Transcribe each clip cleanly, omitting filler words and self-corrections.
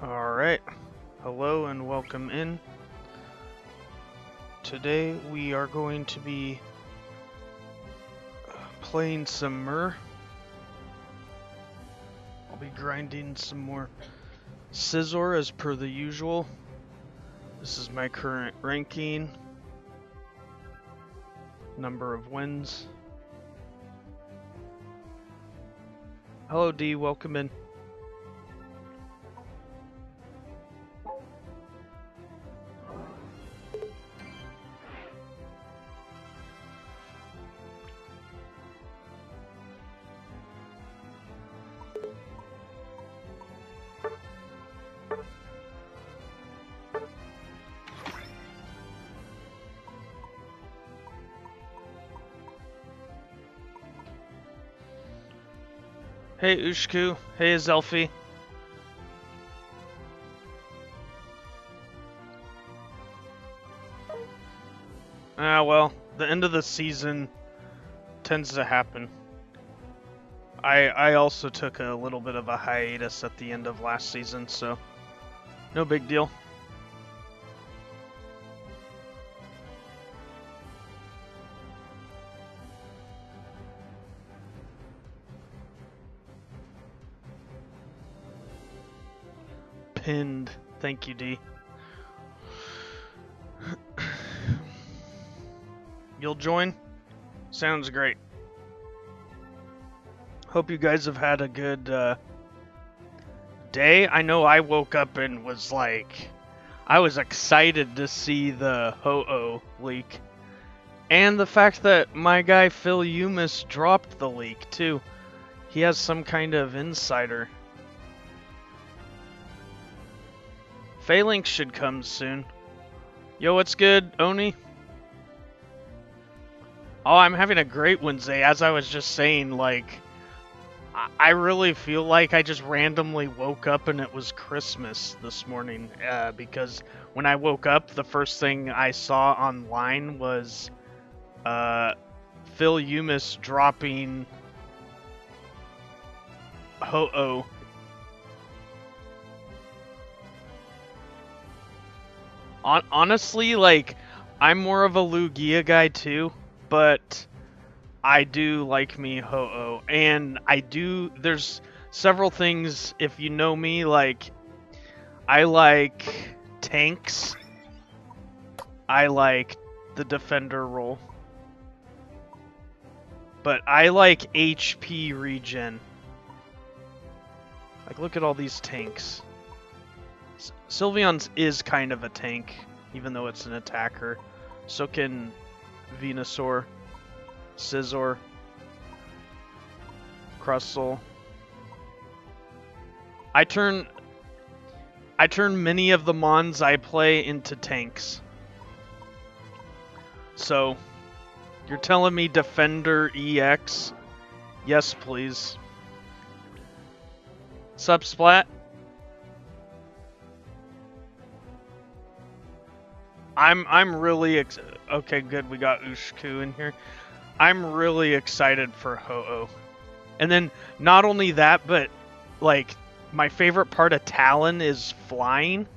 Alright, hello and welcome in. Today we are going to be playing some 𝗟𝗏. I'll be grinding some more Scizor as per the usual. This is my current ranking, number of wins. Hello D, welcome in. Hey 𝗟𝗏𝗡𝗧, hey 𝗟𝗏𝗞𝗘. Well, the end of the season tends to happen. I also took a little bit of a hiatus at the end of last season, so no big deal. Pinned. Thank you, D. You'll join? Sounds great. Hope you guys have had a good day. I know I woke up and was like, I was excited to see the 𝗏𝗏 leak. And the fact that my guy 𝗙𝗏𝗏𝗧 dropped the leak too. He has some kind of insider. Phalanx should come soon. Yo, what's good, Oni? Oh, I'm having a great Wednesday. As I was just saying, like, I really feel like I just randomly woke up and it was Christmas this morning. Because when I woke up, the first thing I saw online was 𝗙𝗏𝗏𝗧 dropping 𝗏𝗏. Honestly, like, I'm more of a Lugia guy too, but I do like me 𝗏𝗏, and there's several things, if you know me, like, I like tanks, I like the defender role, but I like HP regen. Like, look at all these tanks. Sylveon's is kind of a tank, even though it's an attacker. So can Venusaur, Scizor, Crustle. I turn many of the mons I play into tanks. So, you're telling me Defender EX? Yes, please. Sup, Splat? I'm really okay. Good, we got 𝗟𝗏𝗡𝗧 in here. I'm really excited for 𝗏𝗏, and then not only that, but like my favorite part of Talon is flying,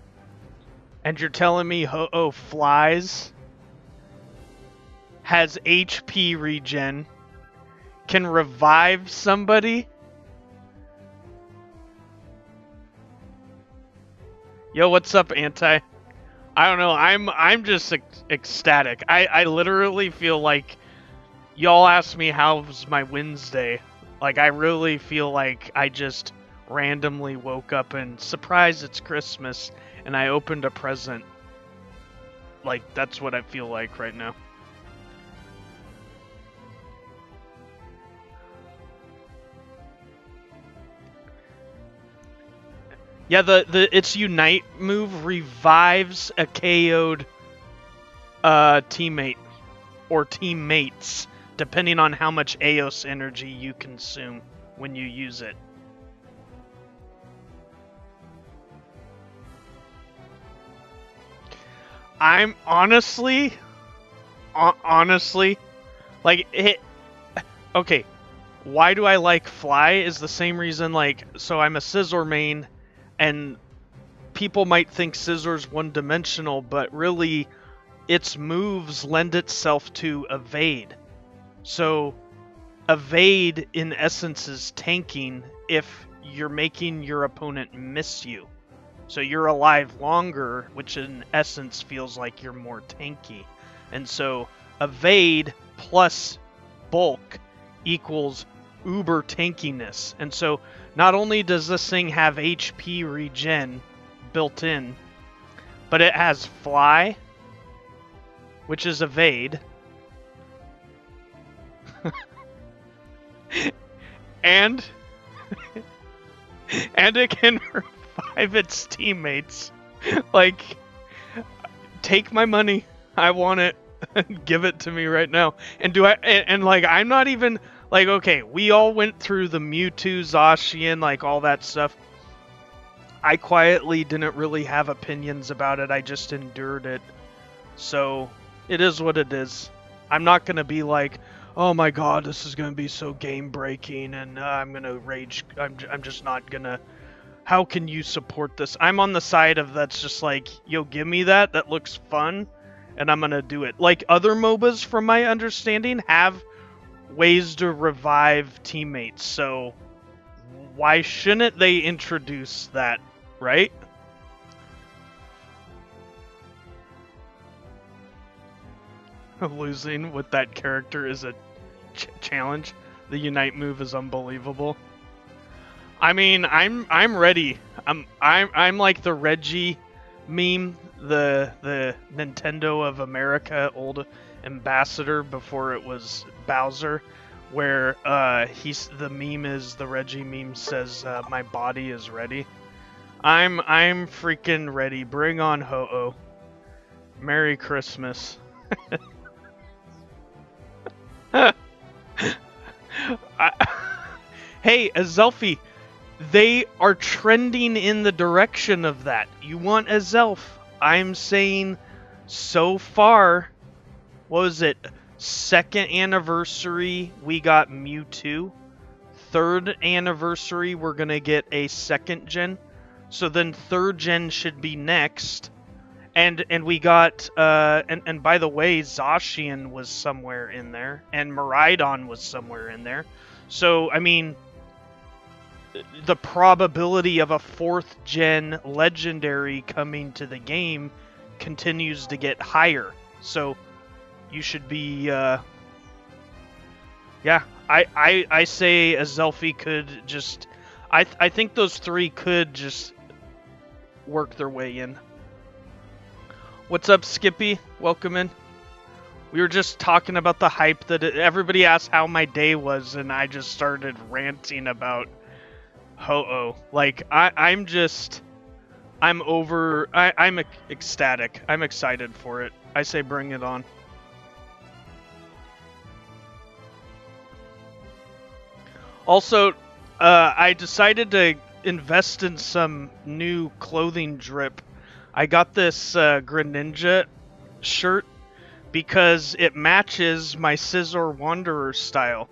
and you're telling me 𝗏𝗏 flies, has HP regen, can revive somebody. Yo, what's up, Anti? I don't know, I'm just ecstatic. I literally feel like y'all asked me how's my Wednesday. Like, I really feel like I just randomly woke up and surprise, it's Christmas, and I opened a present. Like, that's what I feel like right now. Yeah, its Unite move revives a KO'd teammate or teammates, depending on how much Eos energy you consume when you use it. I'm honestly, like, okay, why do I like Fly is the same reason, like, so I'm a Scizor main, and people might think Scizor's one-dimensional, but really its moves lend itself to evade. So evade in essence is tanking if you're making your opponent miss you. So you're alive longer, which in essence feels like you're more tanky. And so evade plus bulk equals uber tankiness. And so not only does this thing have HP regen built in, but it has fly, which is evade, and it can revive its teammates. Like, take my money, I want it, give it to me right now. And like, I'm not even like, okay, we all went through the Mewtwo, Zacian, like all that stuff. I quietly didn't really have opinions about it, I just endured it. So it is what it is. I'm not gonna be like, oh my god, this is gonna be so game breaking, and I'm gonna rage. I'm just not gonna. How can you support this? I'm on the side of that's just like, yo, give me that. That looks fun, and I'm gonna do it. Like other MOBAs, from my understanding, have ways to revive teammates. So why shouldn't they introduce that, right? Losing with that character is a challenge. The Unite move is unbelievable. I mean, I'm ready. I'm like the Reggie meme, the Nintendo of America old ambassador before it was Bowser, where the meme is, the Reggie meme says, my body is ready. I'm freaking ready. Bring on Ho-Oh. Merry Christmas. Hey, Azelfie, they are trending in the direction of that. You want Azelf? I'm saying so far, what was it? 2nd anniversary, we got Mewtwo. 3rd anniversary, we're going to get a 2nd gen. So then 3rd gen should be next. And we got, and by the way, Zacian was somewhere in there, and Miraidon was somewhere in there. So, I mean, the probability of a 4th gen legendary coming to the game continues to get higher. So, you should be, yeah, I say Azelfie could just, I think those 3 could just work their way in. What's up, Skippy? Welcome in. We were just talking about the hype that everybody asked how my day was, and I just started ranting about Ho-Oh. Like, I'm ecstatic. I'm excited for it. I say bring it on. Also, I decided to invest in some new clothing drip. I got this Greninja shirt because it matches my Scizor Wanderer style.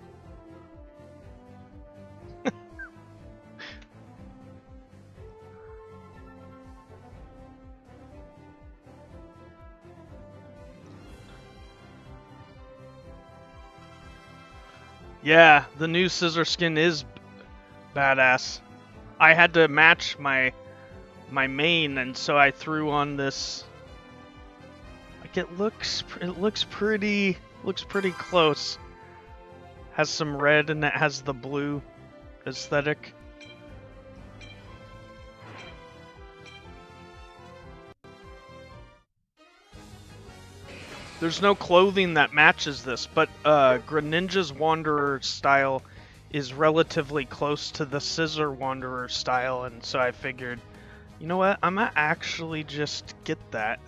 Yeah, the new Scizor skin is badass. I had to match my main, and so I threw on this. Like, it looks pretty close. Has some red and it has the blue aesthetic. There's no clothing that matches this, but Greninja's Wanderer style is relatively close to the Scizor Wanderer style, and so I figured, you know what, I'm gonna actually just get that.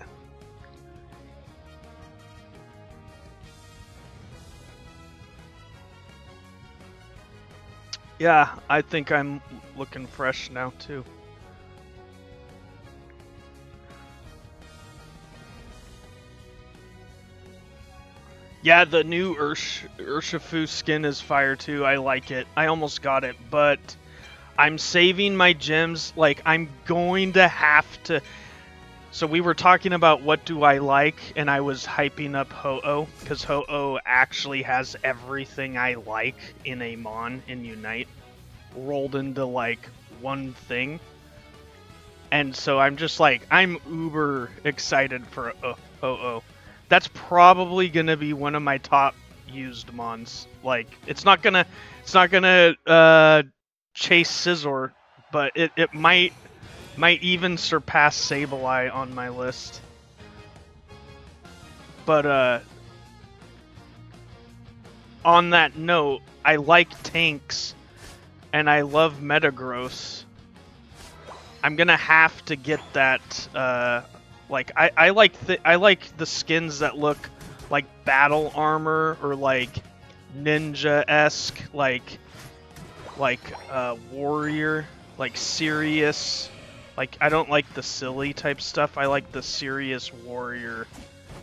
Yeah, I think I'm looking fresh now too. Yeah, the new 𝗟𝗓𝗡 skin is fire too. I like it. I almost got it, but I'm saving my gems. Like, I'm going to have to... So we were talking about what do I like, and I was hyping up Ho-Oh, because Ho-Oh actually has everything I like in a Mon in Unite, rolled into, like, one thing. And so I'm just like, I'm uber excited for Ho-Oh. That's probably going to be one of my top used Mons. Like, it's not gonna chase Scizor, but it might even surpass Sableye on my list. But on that note, I like tanks and I love Metagross. I'm gonna have to get that. Like I like the skins that look like battle armor or like ninja-esque, like warrior, like serious. Like, I don't like the silly type stuff. I like the serious warrior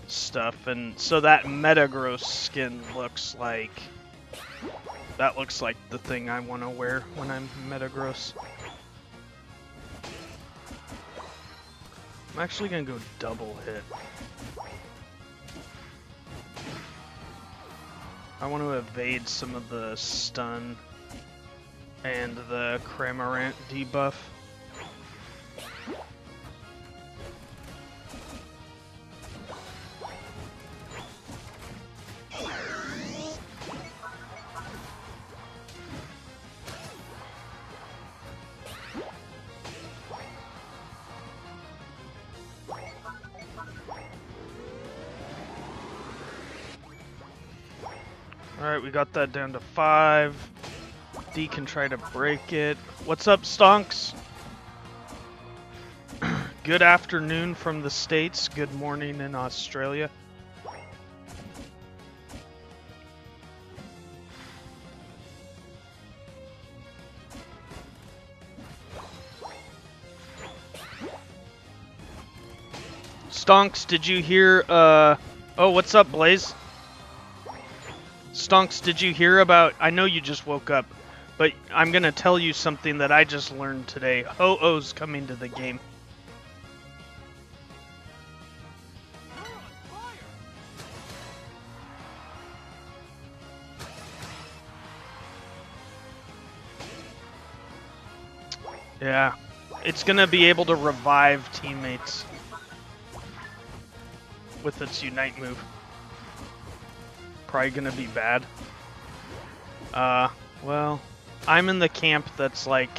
stuff, and so that Metagross skin looks like the thing I want to wear when I'm Metagross. I'm actually gonna go double hit. I want to evade some of the stun and the Cramorant debuff. Alright, we got that down to 5. D can try to break it. What's up, Stonks? Good afternoon from the States. Good morning in Australia. Stonks, did you hear, oh, what's up, Blaze? Stonks, did you hear about... I know you just woke up, but I'm gonna tell you something that I just learned today. Ho-Oh's coming to the game. Yeah, it's gonna be able to revive teammates with its Unite move. Probably gonna be bad. Well, I'm in the camp that's like,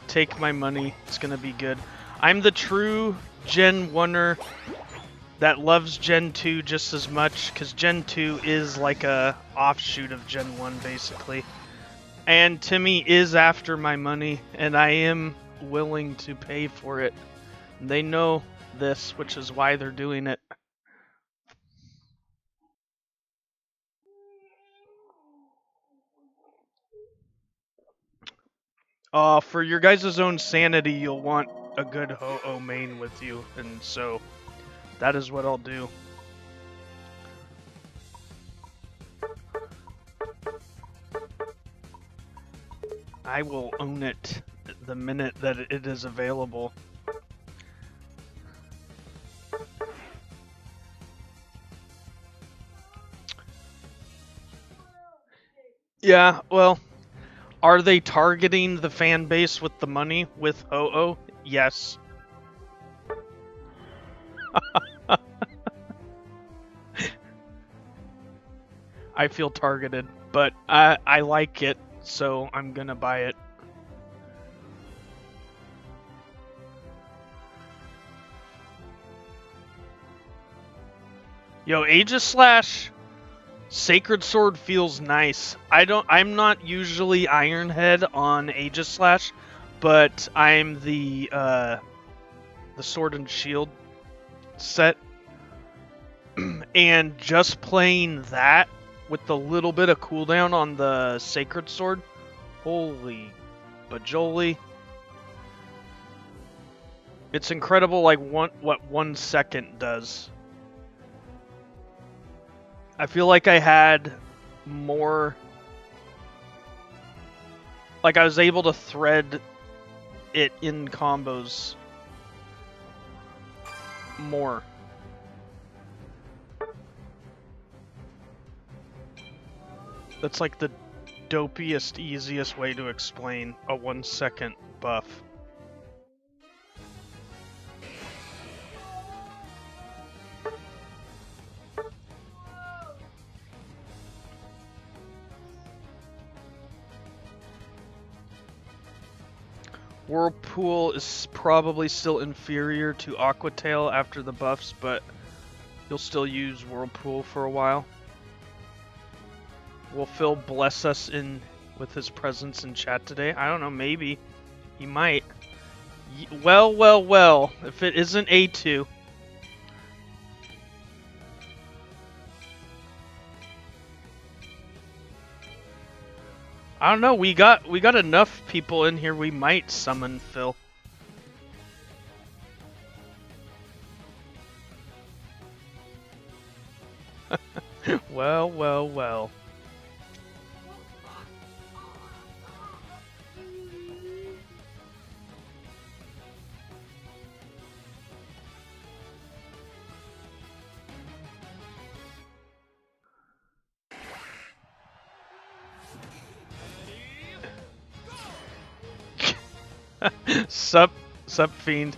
take my money, it's gonna be good. I'm the true Gen 1er that loves Gen 2 just as much, because Gen 2 is like a offshoot of Gen 1, basically. And Timmy is after my money, and I am willing to pay for it. They know this, which is why they're doing it. For your guys' own sanity, you'll want a good Ho-Oh main with you, and so that is what I'll do. I will own it the minute that it is available. Yeah, well, are they targeting the fan base with the money with Ho-Oh? Yes. I feel targeted, but I like it, so I'm gonna buy it. Yo, Aegislash Sacred Sword feels nice. I'm not usually Ironhead on Aegislash, but I'm the Sword and Shield set. And just playing that with the little bit of cooldown on the Sacred Sword, holy bajoli. It's incredible, like, what 1 second does. I feel like I had more... Like, I was able to thread it in combos more. That's like the dopiest, easiest way to explain a 1 second buff. Whirlpool is probably still inferior to 𝗙𝗚𝗡𝗧 after the buffs, but you'll still use Whirlpool for a while. Will Phil bless us with his presence in chat today? I don't know, maybe. He might. Well, if it isn't 𝗚𝗚𝗡𝗧. I don't know, we got enough people in here, we might summon Phil. Well. Sup, Fiend.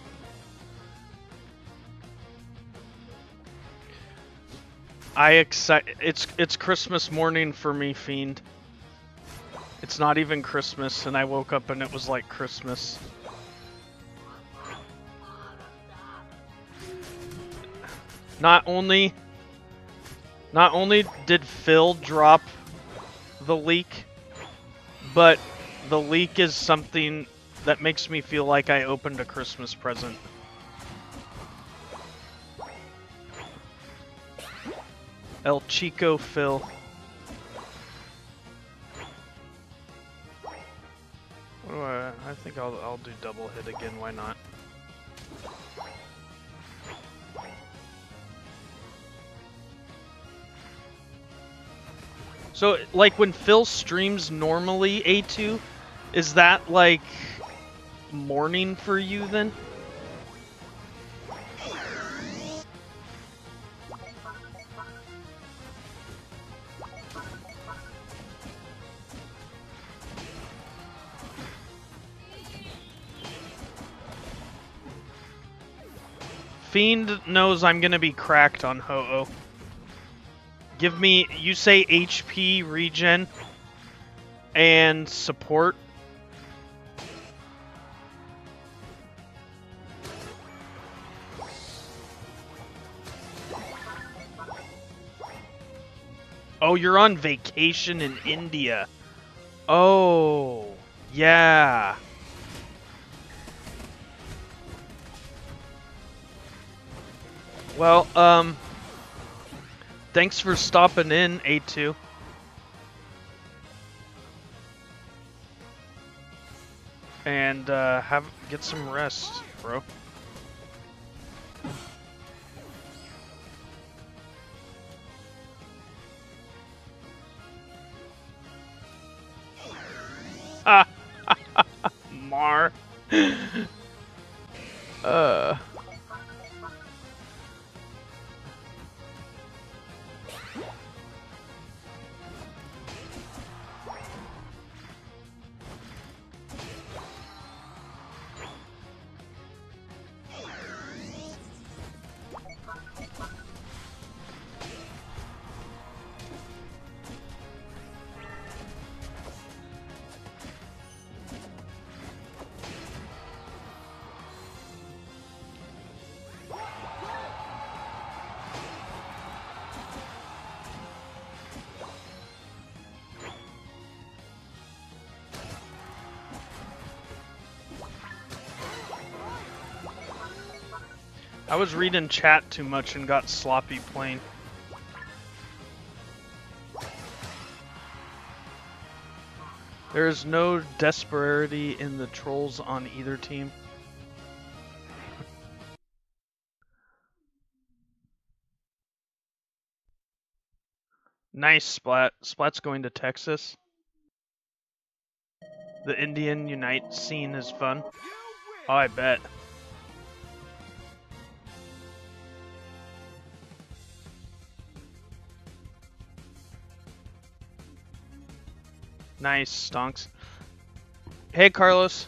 It's Christmas morning for me, Fiend. It's not even Christmas, and I woke up and it was like Christmas. Not only did Phil drop the leak, but the leak is something that makes me feel like I opened a Christmas present. El Chico Phil. What do I think I'll do double hit again, why not? So, like, when Phil streams normally, 𝗚𝗚𝗡𝗧, is that, like, morning for you, then? Fiend knows I'm gonna be cracked on Ho-Oh. Give me, you say HP, regen, and support. Oh, you're on vacation in India. Oh, yeah. Well, thanks for stopping in, 𝗚𝗚𝗡𝗧. And get some rest, bro. Mar. I was reading chat too much and got sloppy playing. There is no desperity in the trolls on either team. Nice, Splat. Splat's going to Texas. The Indian Unite scene is fun. Oh, I bet. Nice, stonks. Hey, Carlos.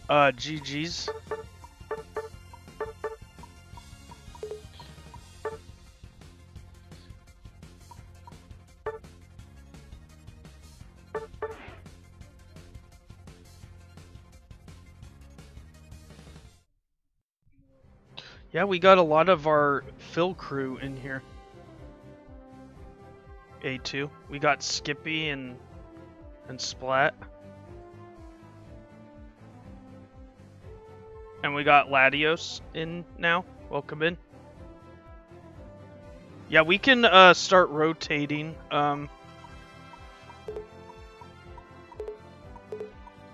GG's. Yeah, we got a lot of our Phil crew in here. A2. We got Skippy and Splat. And we got Latios in now. Welcome in. Yeah, we can start rotating.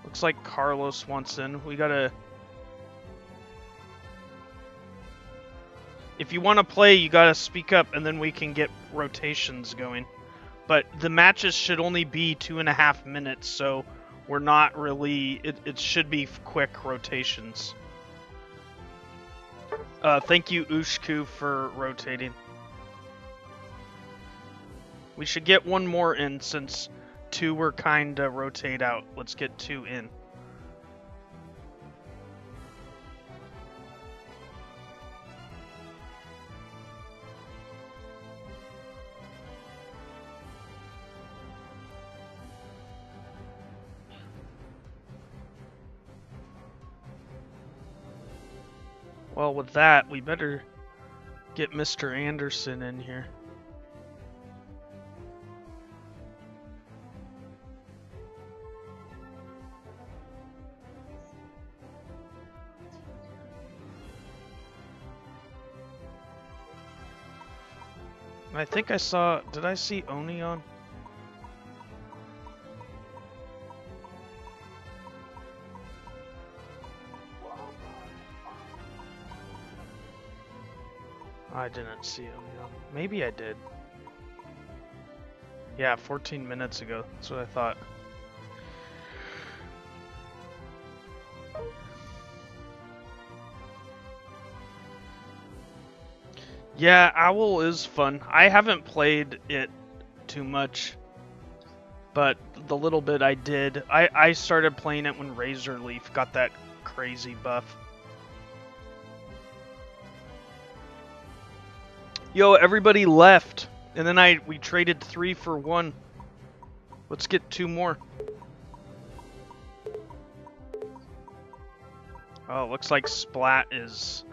Looks like Carlos wants in. We gotta... If you want to play, you gotta speak up, and then we can get rotations going. But the matches should only be 2.5 minutes, so we're not really... It should be quick rotations. Thank you, 𝗚𝗓𝗡𝗧, for rotating. We should get one more in, since 2 were kinda rotate out. Let's get 2 in. Well, with that, we better get Mr. Anderson in here. I think I saw... Did I see Oni on? I didn't see Oni on. Maybe I did. Yeah, 14 minutes ago. That's what I thought. Yeah, Owl is fun. I haven't played it too much, but the little bit I did, I started playing it when Razor Leaf got that crazy buff. Yo, everybody left, and then we traded 3 for 1. Let's get 2 more. Oh, looks like Splat is...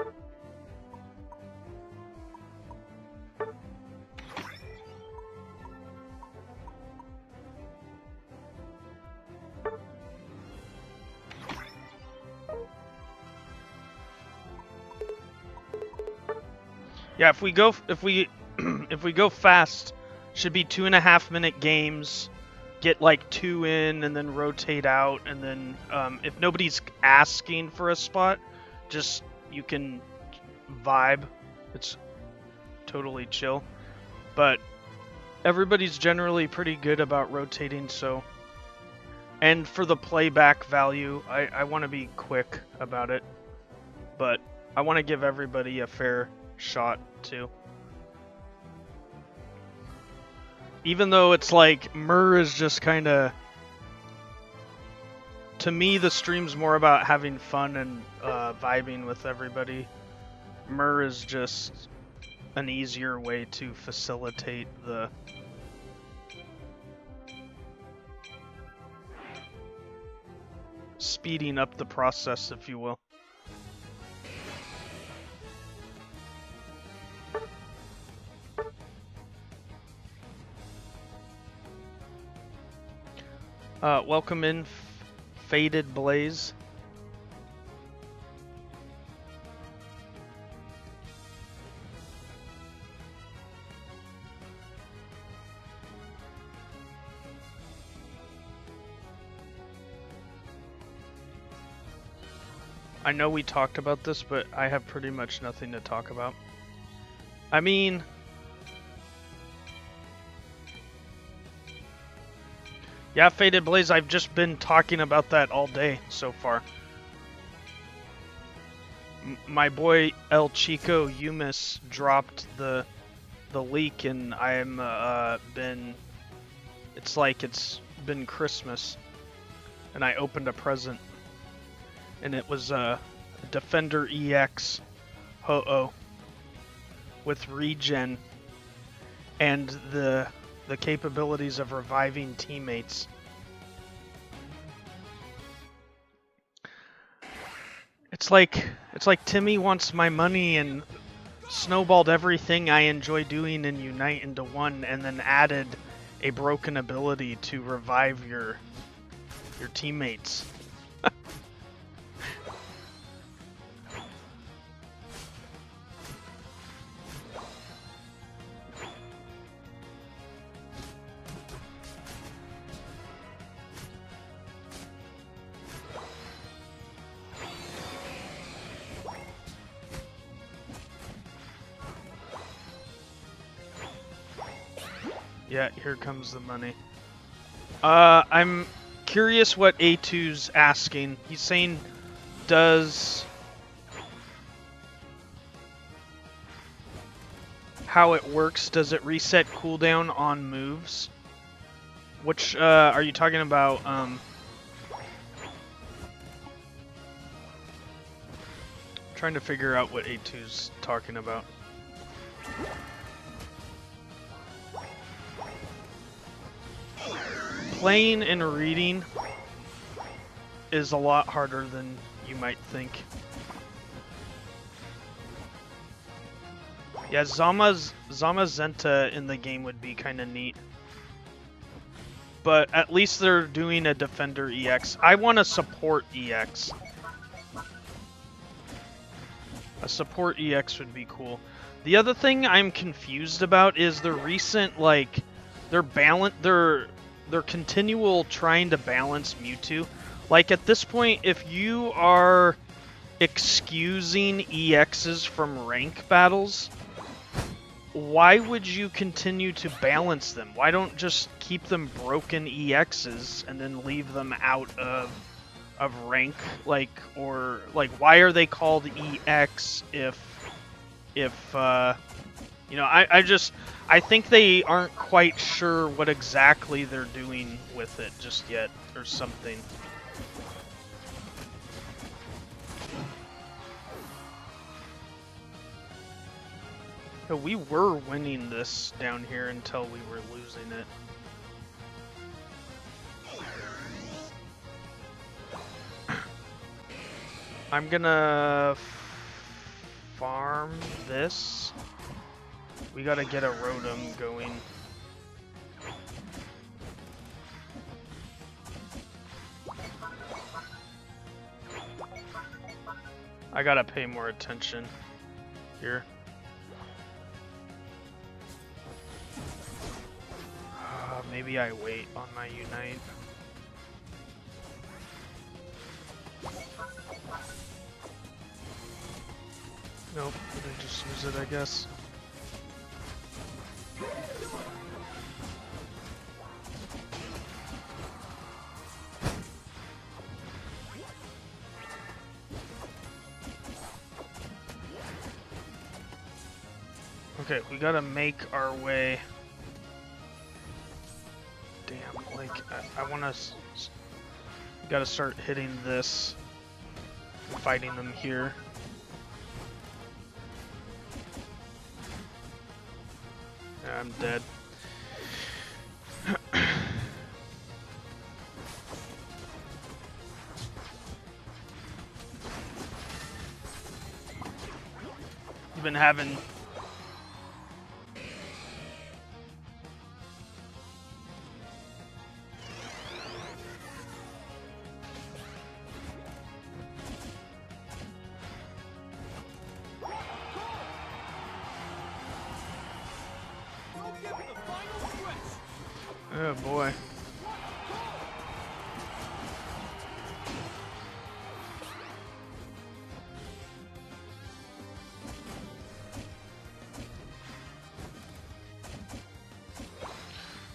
Yeah, if we go if we go fast, should be 2.5 minute games. Get like 2 in and then rotate out, and then if nobody's asking for a spot, just you can vibe. It's totally chill. But everybody's generally pretty good about rotating, so. And for the playback value, I want to be quick about it, but I want to give everybody a fair shot too. Even though it's like 𝗏 is just kind of, to me the stream's more about having fun and vibing with everybody. 𝗏 is just an easier way to facilitate the speeding up the process, if you will. Welcome in, Faded Blaze. I know we talked about this, but I have pretty much nothing to talk about. I mean, Yeah, Faded Blaze, I've just been talking about that all day so far. My boy 𝗟𝗚𝗞𝗘 dropped the leak, and I'm been. It's like it's been Christmas, and I opened a present, and it was a Defender EX Ho-Oh with regen and the capabilities of reviving teammates. It's like Timmy wants my money and snowballed everything I enjoy doing in Unite into one, and then added a broken ability to revive your teammates. Yeah, here comes the money. I'm curious what 𝗟𝗚𝗧's asking. He's saying, does how it works, does it reset cooldown on moves? Which, are you talking about, trying to figure out what 𝗟𝗚𝗧's talking about. Playing and reading is a lot harder than you might think. Yeah, 𝗙𝗛𝗡𝗧 in the game would be kind of neat. But at least they're doing a Defender EX. I want a support EX. A support EX would be cool. The other thing I'm confused about is the recent, like, their continual trying to balance Mewtwo. Like, at this point, if you are excusing EXs from rank battles, why would you continue to balance them? Why don't just keep them broken EXs and then leave them out of rank? Like, or like, why are they called EX if you know, I think they aren't quite sure what exactly they're doing with it just yet, or something. So we were winning this down here until we were losing it. I'm gonna farm this. We gotta get a Rotom going. I gotta pay more attention here. Maybe I wait on my Unite. Nope, I just use it, I guess. Okay, we gotta make our way. Damn, like, I wanna... Gotta start hitting this. Fighting them here. Yeah, I'm dead. You've been having... Oh boy.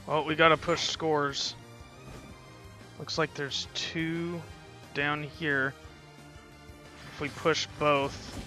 Well, we gotta push scores. Looks like there's 2 down here. If we push both.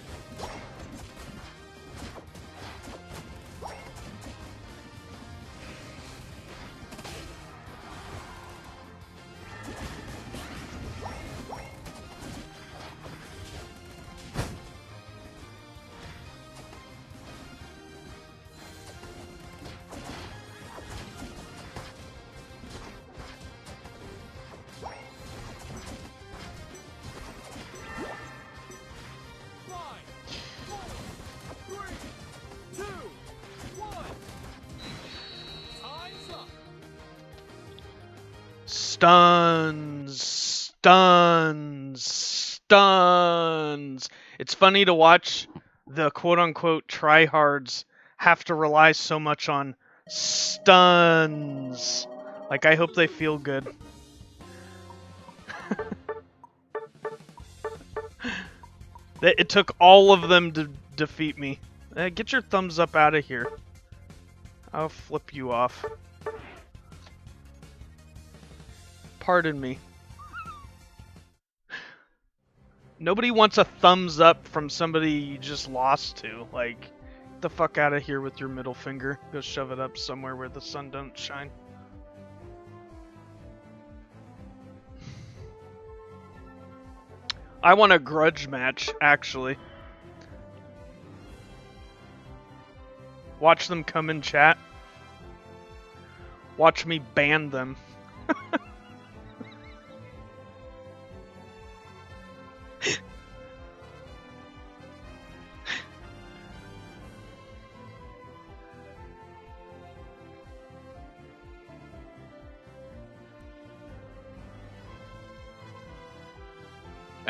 Stuns, stuns, stuns. It's funny to watch the quote-unquote tryhards have to rely so much on stuns. Like, I hope they feel good. It took all of them to defeat me. Get your thumbs up out of here. I'll flip you off. Pardon me. Nobody wants a thumbs up from somebody you just lost to. Like, get the fuck out of here with your middle finger. Go shove it up somewhere where the sun don't shine. I want a grudge match, actually. Watch them come in chat. Watch me ban them.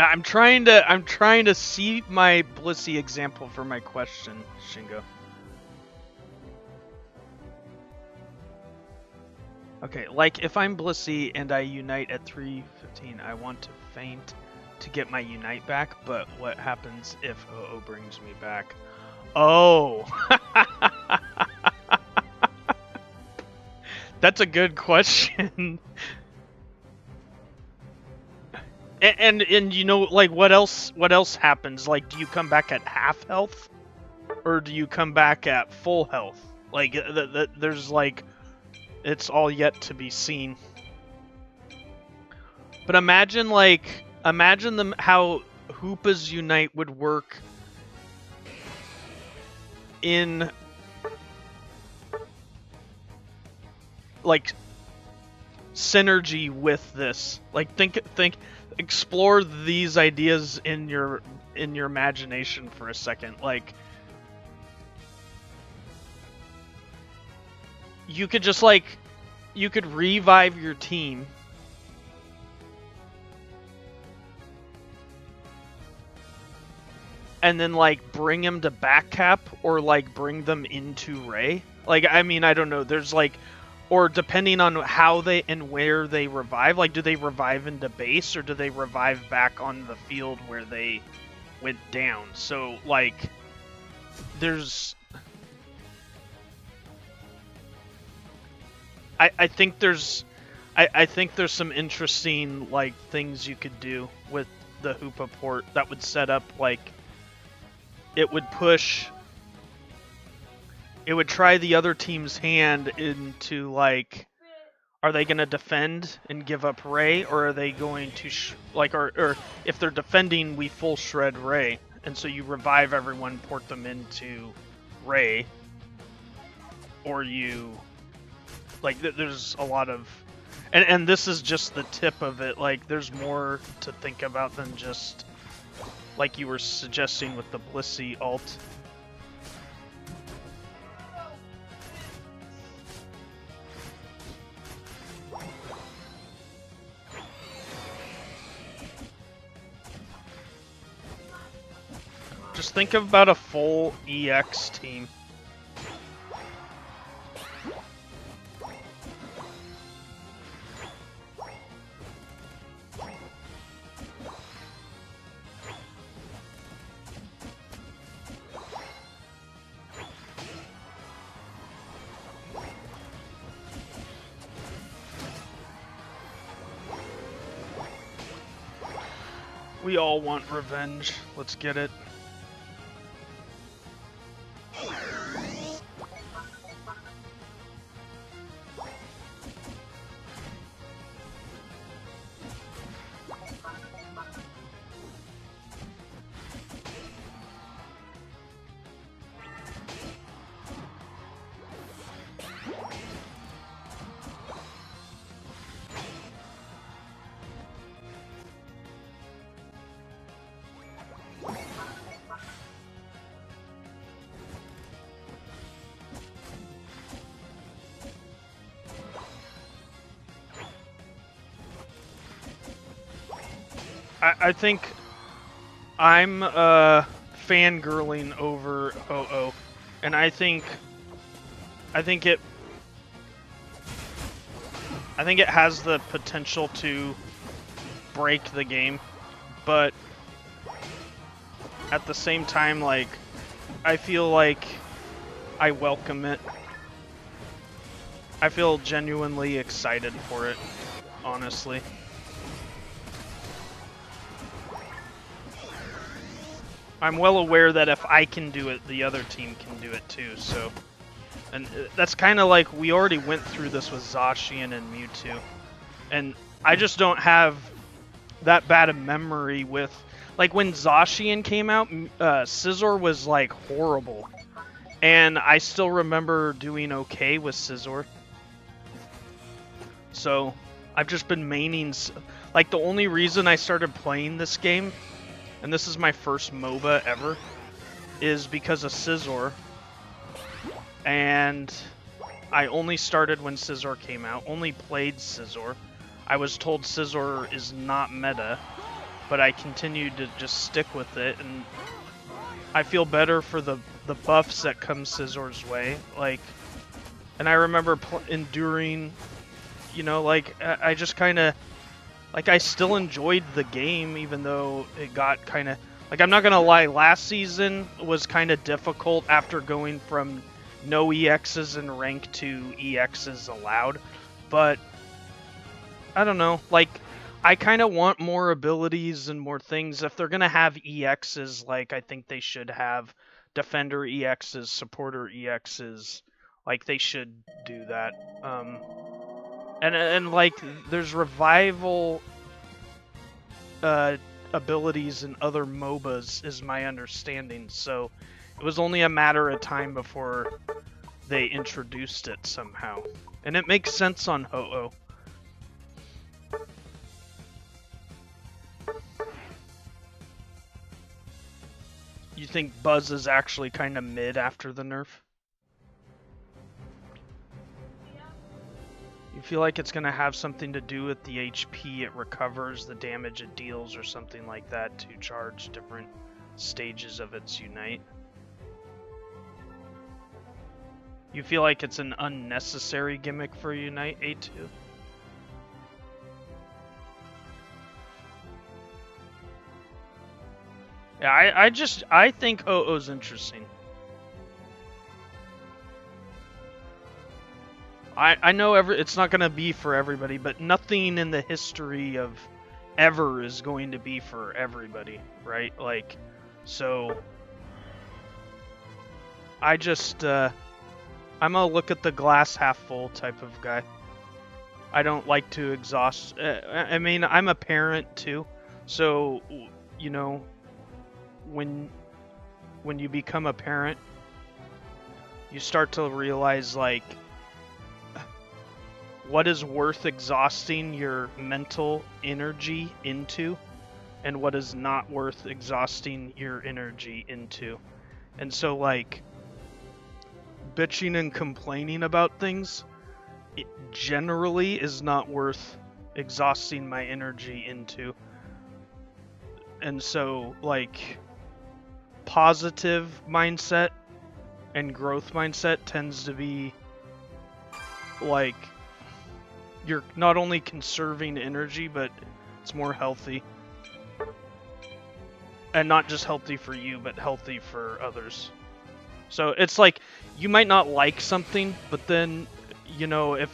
I'm trying to see my Blissey example for my question, Shingo. Okay, like if I'm Blissey and I unite at 3:15, I want to faint to get my unite back, but what happens if 𝗚𝗚 brings me back? Oh. That's a good question. And you know, like, what else happens? Like, do you come back at half health, or do you come back at full health? Like, there's like, it's all yet to be seen. But imagine them how 𝗚𝗚's Unite would work in like synergy with this. Like, explore these ideas in your imagination for a second. Like, you could just you could revive your team and then like bring them to back cap, or like bring them into Ray. Like, I mean, I don't know. There's like, or depending on how they and where they revive, like, do they revive into base, or do they revive back on the field where they went down? So, like, there's... I think there's some interesting, like, things you could do with the 𝗚𝗚 port that would set up, like, it would push... It would try the other team's hand into, like, are they going to defend and give up Ray, or are they going to, or if they're defending, we full shred Ray. And so you revive everyone, port them into Ray, or you, like, there's a lot of, and this is just the tip of it. Like, there's more to think about than just, like you were suggesting with the Blissey ult. Just think about a full EX team. We all want revenge. Let's get it. I think I'm fangirling over 𝗏𝗏, and I think it has the potential to break the game, but at the same time, like, I feel like I welcome it. I feel genuinely excited for it, honestly. I'm well aware that if I can do it, the other team can do it too, so... And that's kind of like, we already went through this with Zacian and Mewtwo. And I just don't have that bad a memory with... Like, when Zacian came out, Scizor was, like, horrible. And I still remember doing okay with Scizor. So, I've just been maining... Like, the only reason I started playing this game, and this is my first MOBA ever, is because of Scizor. And I only started when Scizor came out, only played Scizor. I was told Scizor is not meta, but I continued to just stick with it, and I feel better for the buffs that come Scizor's way. Like, and I remember enduring, you know, like, I just kind of, like, I still enjoyed the game, even though it got kind of, like, I'm not gonna lie, last season was kind of difficult after going from no EXs in rank to EXs allowed, but I don't know, like, I kind of want more abilities and more things. If they're gonna have EXs, like, I think they should have defender EXs, supporter EXs, like, they should do that. And like, there's revival abilities in other MOBAs, is my understanding, so it was only a matter of time before they introduced it somehow. And it makes sense on 𝗏𝗏. You think Buzz is actually kind of mid after the nerf? You feel like it's going to have something to do with the HP it recovers, the damage it deals, or something like that to charge different stages of its Unite? You feel like it's an unnecessary gimmick for Unite A2? Yeah, I think 𝗏𝗏's interesting. I know it's not going to be for everybody, but nothing in the history of ever is going to be for everybody, right? Like, so I just, I'm a look at the glass half full type of guy. I don't like to exhaust. I mean, I'm a parent too, so, you know, when you become a parent, you start to realize, like, what is worth exhausting your mental energy into, and what is not worth exhausting your energy into. And so, like, bitching and complaining about things, it generally is not worth exhausting my energy into. And so, like, positive mindset and growth mindset tends to be, like, you're not only conserving energy, but it's more healthy. And not just healthy for you, but healthy for others. So it's like, you might not like something, but then, you know, if,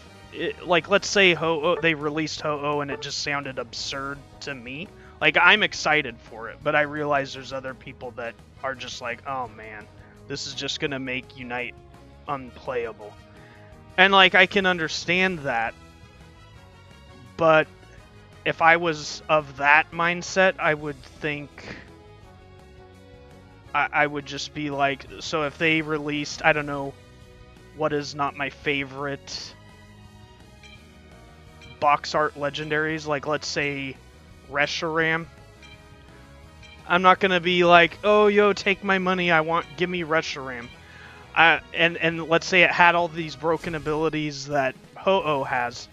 like, let's say they released 𝗏𝗏 and it just sounded absurd to me. Like, I'm excited for it, but I realize there's other people that are just like, oh man, this is just gonna make Unite unplayable. And like, I can understand that, but if I was of that mindset, I would think I would just be like, so if they released, I don't know, what is not my favorite box art legendaries, like let's say Reshiram, I'm not gonna be like, oh yo, take my money, give me Reshiram. And let's say it had all these broken abilities that Ho-Oh has.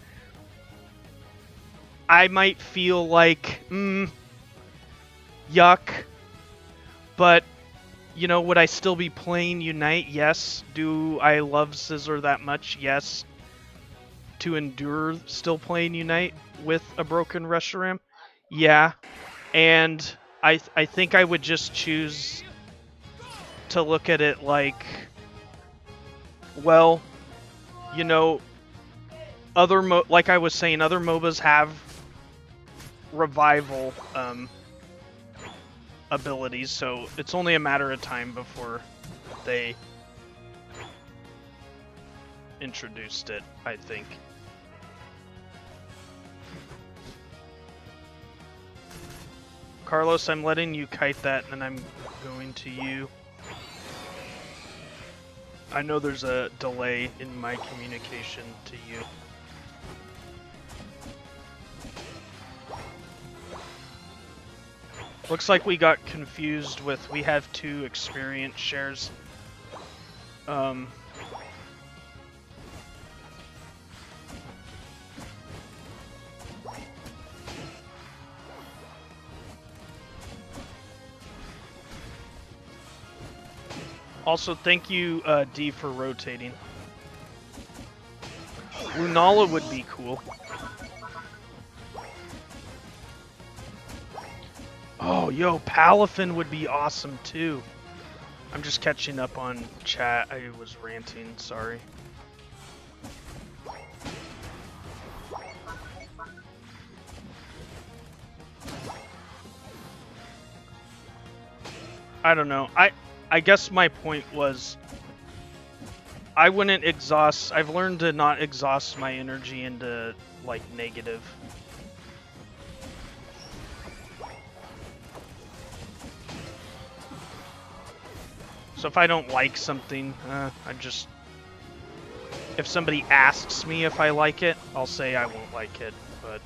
I might feel like, yuck, but, you know, would I still be playing Unite? Yes. Do I love Scizor that much? Yes. To endure still playing Unite with a broken Reshiram? Yeah. And I think I would just choose to look at it like, well, you know, like I was saying, other MOBAs have revival abilities, so it's only a matter of time before they introduced it, I think. Carlos, I'm letting you kite that, and I'm going to you. I know there's a delay in my communication to you. Looks like we got confused with, we have 2 experience shares. Also, thank you, D, for rotating. Lunala would be cool. Oh, yo, Palafin would be awesome, too. I'm just catching up on chat. I was ranting, sorry. I don't know. I guess my point was, I wouldn't exhaust. I've learned to not exhaust my energy into, like, negative. So if I don't like something, if somebody asks me if I like it, I'll say I won't like it, but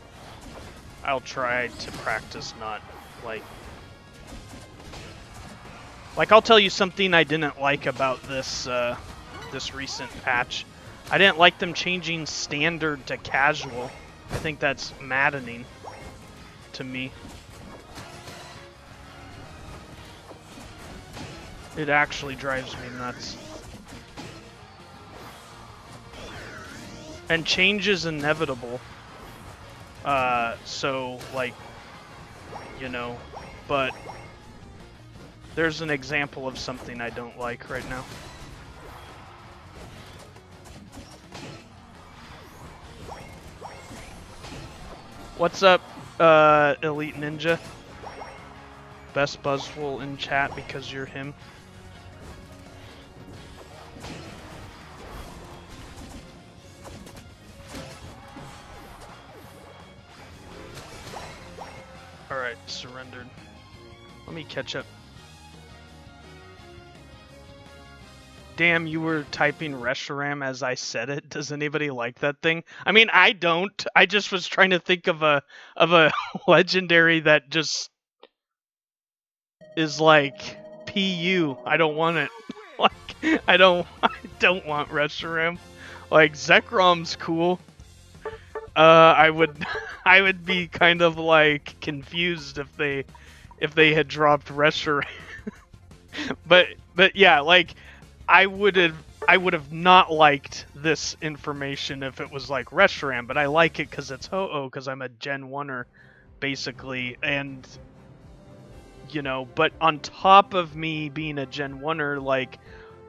I'll try to practice not, like, I'll tell you something I didn't like about this this recent patch. I didn't like them changing standard to casual. I think that's maddening to me. It actually drives me nuts. And change is inevitable. So, like, you know, but there's an example of something I don't like right now. What's up, Elite Ninja? Best Buzzwole in chat because you're him. Alright, surrendered. Let me catch up. Damn, you were typing Reshiram as I said it. Does anybody like that thing? I mean, I don't. I just was trying to think of a legendary that just is like PU. I don't want it. Like, I don't want Reshiram. Like, Zekrom's cool. I would be kind of like confused if they had dropped Reshiram. but yeah, like, I would have not liked this information if it was like Reshiram, but I like it because it's Ho-Oh, because I'm a Gen 1er, basically, and, you know, but on top of me being a Gen 1er, like,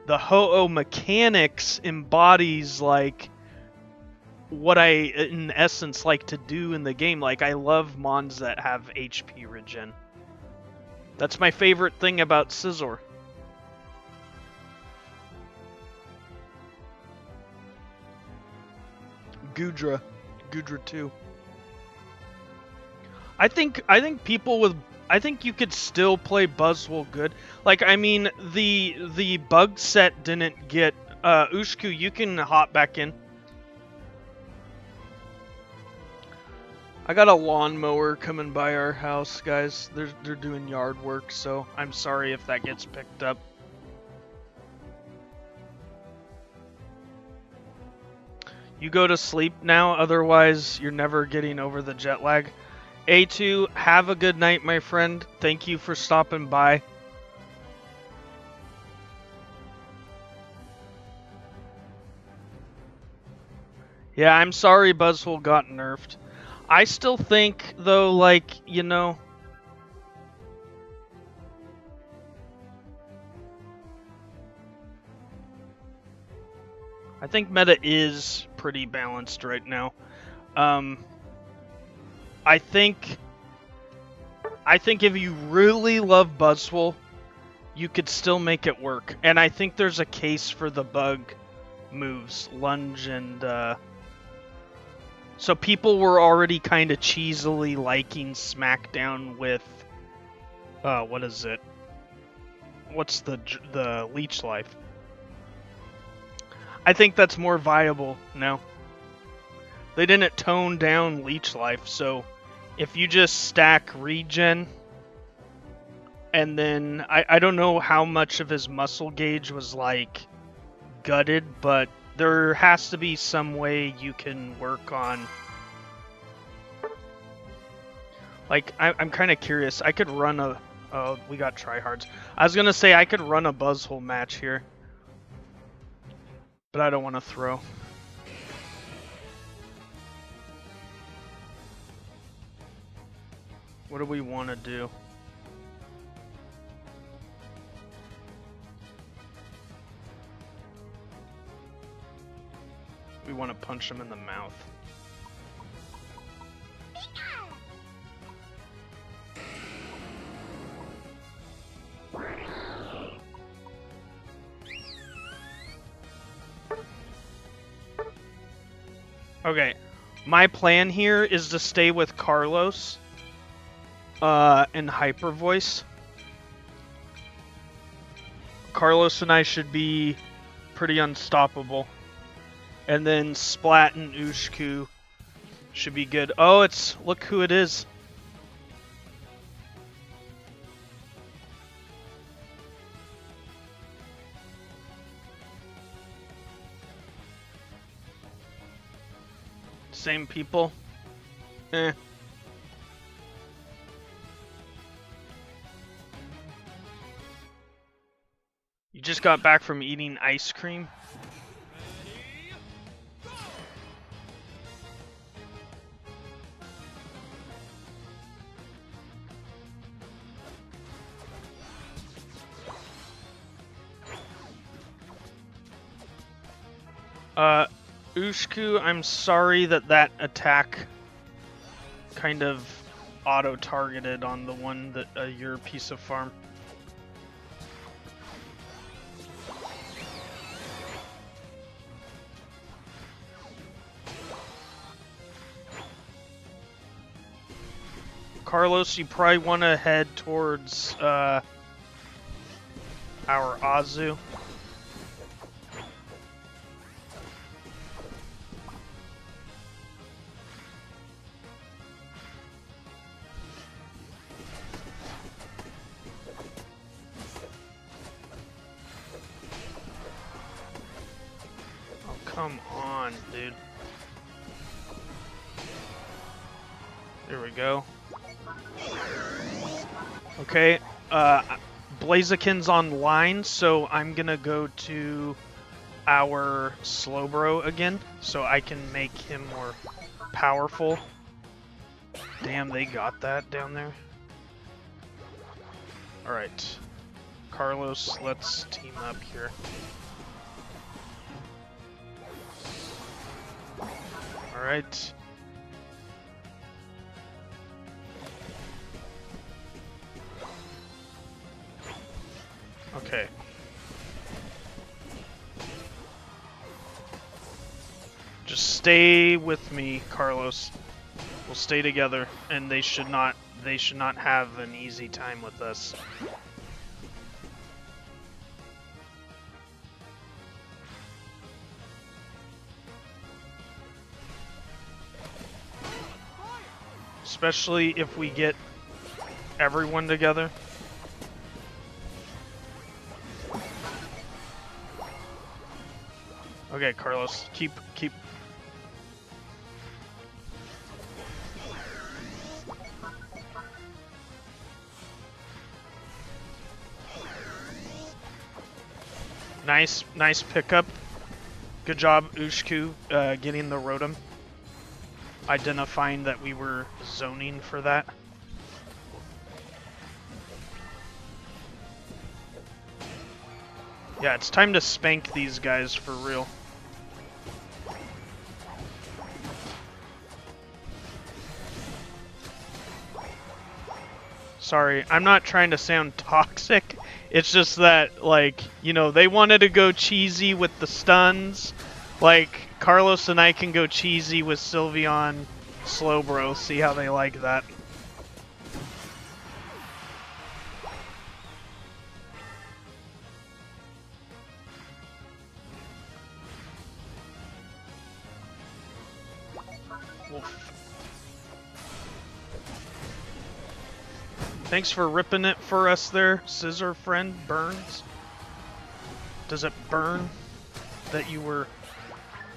the Ho-Oh mechanics embodies, like, what I, in essence, like to do in the game. Like, I love mons that have HP regen. That's my favorite thing about Scizor. 𝗙𝗢𝗥𝗚𝗘𝗧 2. I think people with, I think you could still play Buzzwole good. Like, I mean, the bug set didn't get 𝗚𝗓𝗡𝗧, you can hop back in. I got a lawnmower coming by our house, guys. They're doing yard work, so I'm sorry if that gets picked up. You go to sleep now, otherwise you're never getting over the jet lag. A2, have a good night, my friend. Thank you for stopping by. Yeah, I'm sorry Buzzwole got nerfed. I still think, though, like, you know... I think meta is pretty balanced right now. I think if you really love Buzzwole, you could still make it work. And I think there's a case for the bug moves, lunge and... So people were already kind of cheesily liking SmackDown with... what is it? What's the Leech Life? I think that's more viable now. They didn't tone down Leech Life, so if you just stack regen, and then I don't know how much of his muscle gauge was like gutted, but there has to be some way you can work on. Like, I'm kind of curious. I could run a... Oh, we got tryhards. I was gonna say I could run a Buzzwole match here, but I don't want to throw. What do we want to do? We want to punch him in the mouth. Okay, my plan here is to stay with Carlos and Hyper Voice. Carlos and I should be pretty unstoppable. And then Splat and 𝗚𝗓𝗡𝗧 should be good. Oh, look who it is. Same people. Eh. You just got back from eating ice cream? 𝗚𝗓𝗡𝗧, I'm sorry that attack kind of auto-targeted on the one that your piece of farm. Carlos, you probably want to head towards our 𝗬𝗓𝗓. Come on, dude. There we go. Okay, Blaziken's online, so I'm gonna go to our Slowbro again, so I can make him more powerful. Damn, they got that down there. Alright. Carlos, let's team up here. Alright. Okay. Just stay with me, Carlos. We'll stay together, and they should not have an easy time with us. Especially if we get everyone together. Okay, Carlos, keep. Nice pickup. Good job, 𝗚𝗚𝗡𝗧, getting the Rotom. Identifying that we were zoning for that. Yeah, it's time to spank these guys for real. Sorry, I'm not trying to sound toxic. It's just that, like, you know, they wanted to go cheesy with the stuns. Like, Carlos and I can go cheesy with Sylveon Slowbro. See how they like that. Thanks for ripping it for us there, Scizor friend, Burns. Does it burn that you were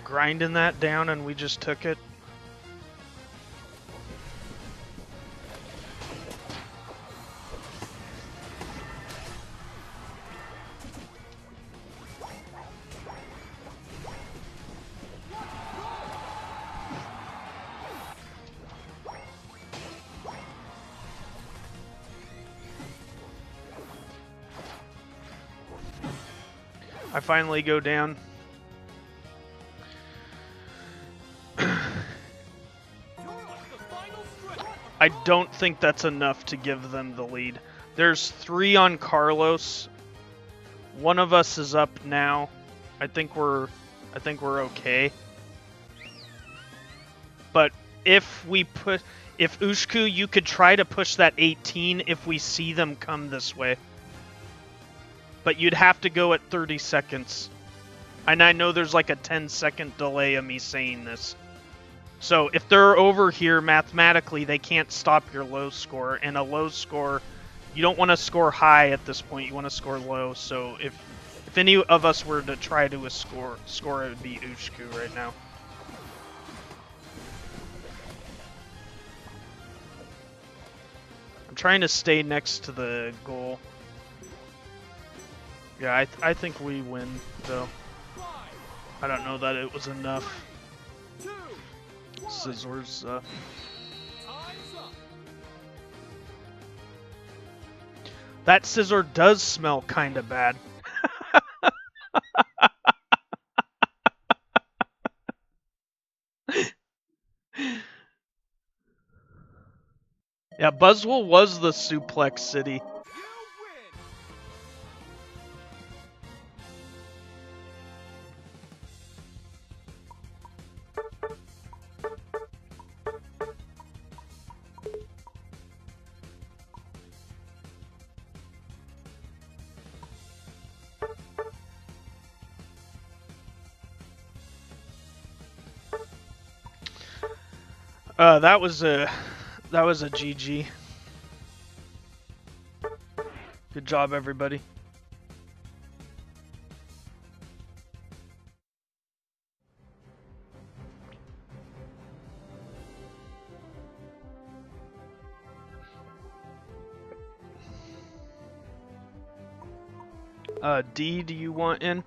grinding that down and we just took it? I finally go down. I don't think that's enough to give them the lead. There's 3 on Carlos. One of us is up now. I think we're okay. But if 𝗚𝗚𝗡𝗧, you could try to push that 18 if we see them come this way. But you'd have to go at 30 seconds. And I know there's like a 10-second delay of me saying this. So if they're over here, mathematically, they can't stop your low score. And a low score, you don't want to score high at this point. You want to score low. So if any of us were to try to score, it would be 𝗚𝗚𝗡𝗧 right now. I'm trying to stay next to the goal. Yeah, I think we win, though. I don't know that it was enough. Scizor's, That Scizor does smell kinda bad. Yeah, Buzzwell was the suplex city. That was a GG. Good job, everybody. D, do you want in?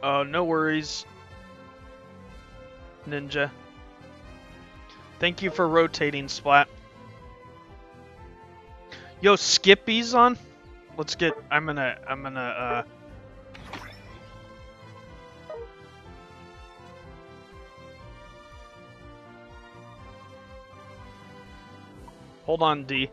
Oh, no worries, Ninja. Thank you for rotating, Splat. Yo, Skippy's on. Let's get. I'm gonna. Hold on, D.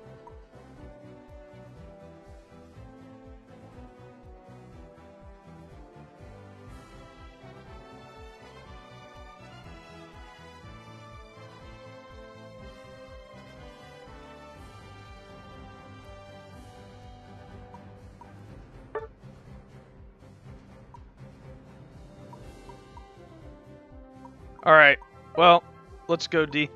Alright, well, let's go, D.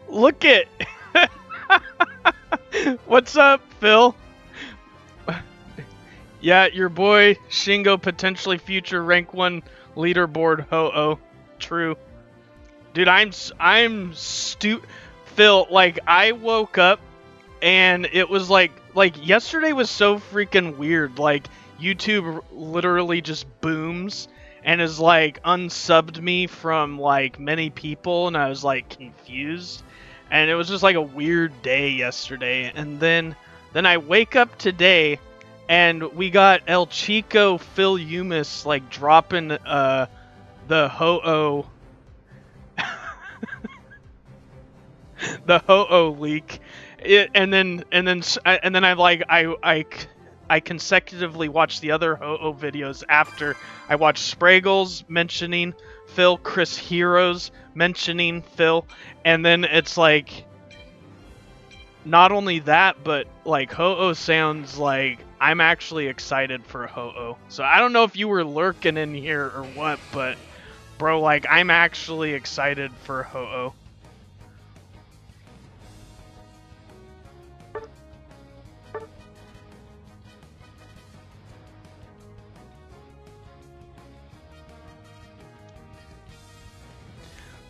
Look it! What's up, Phil? Yeah, your boy Shingo, potentially future rank 1 leaderboard ho-oh. True. Dude, I'm Phil, like, I woke up and it was like yesterday was so freaking weird. Like, YouTube literally just booms and is like unsubbed me from like many people, and I was like confused. And it was just like a weird day yesterday. And then I wake up today and we got El Chico Phil Umis like dropping the ho-oh the ho-oh leak. And then I consecutively watched the other ho-oh videos after. I watched Spraggles mentioning Phil, Chris Heroes mentioning Phil, and then it's like not only that, but like ho-oh sounds like I'm actually excited for ho-oh. So I don't know if you were lurking in here or what, but bro, like I'm actually excited for ho-oh.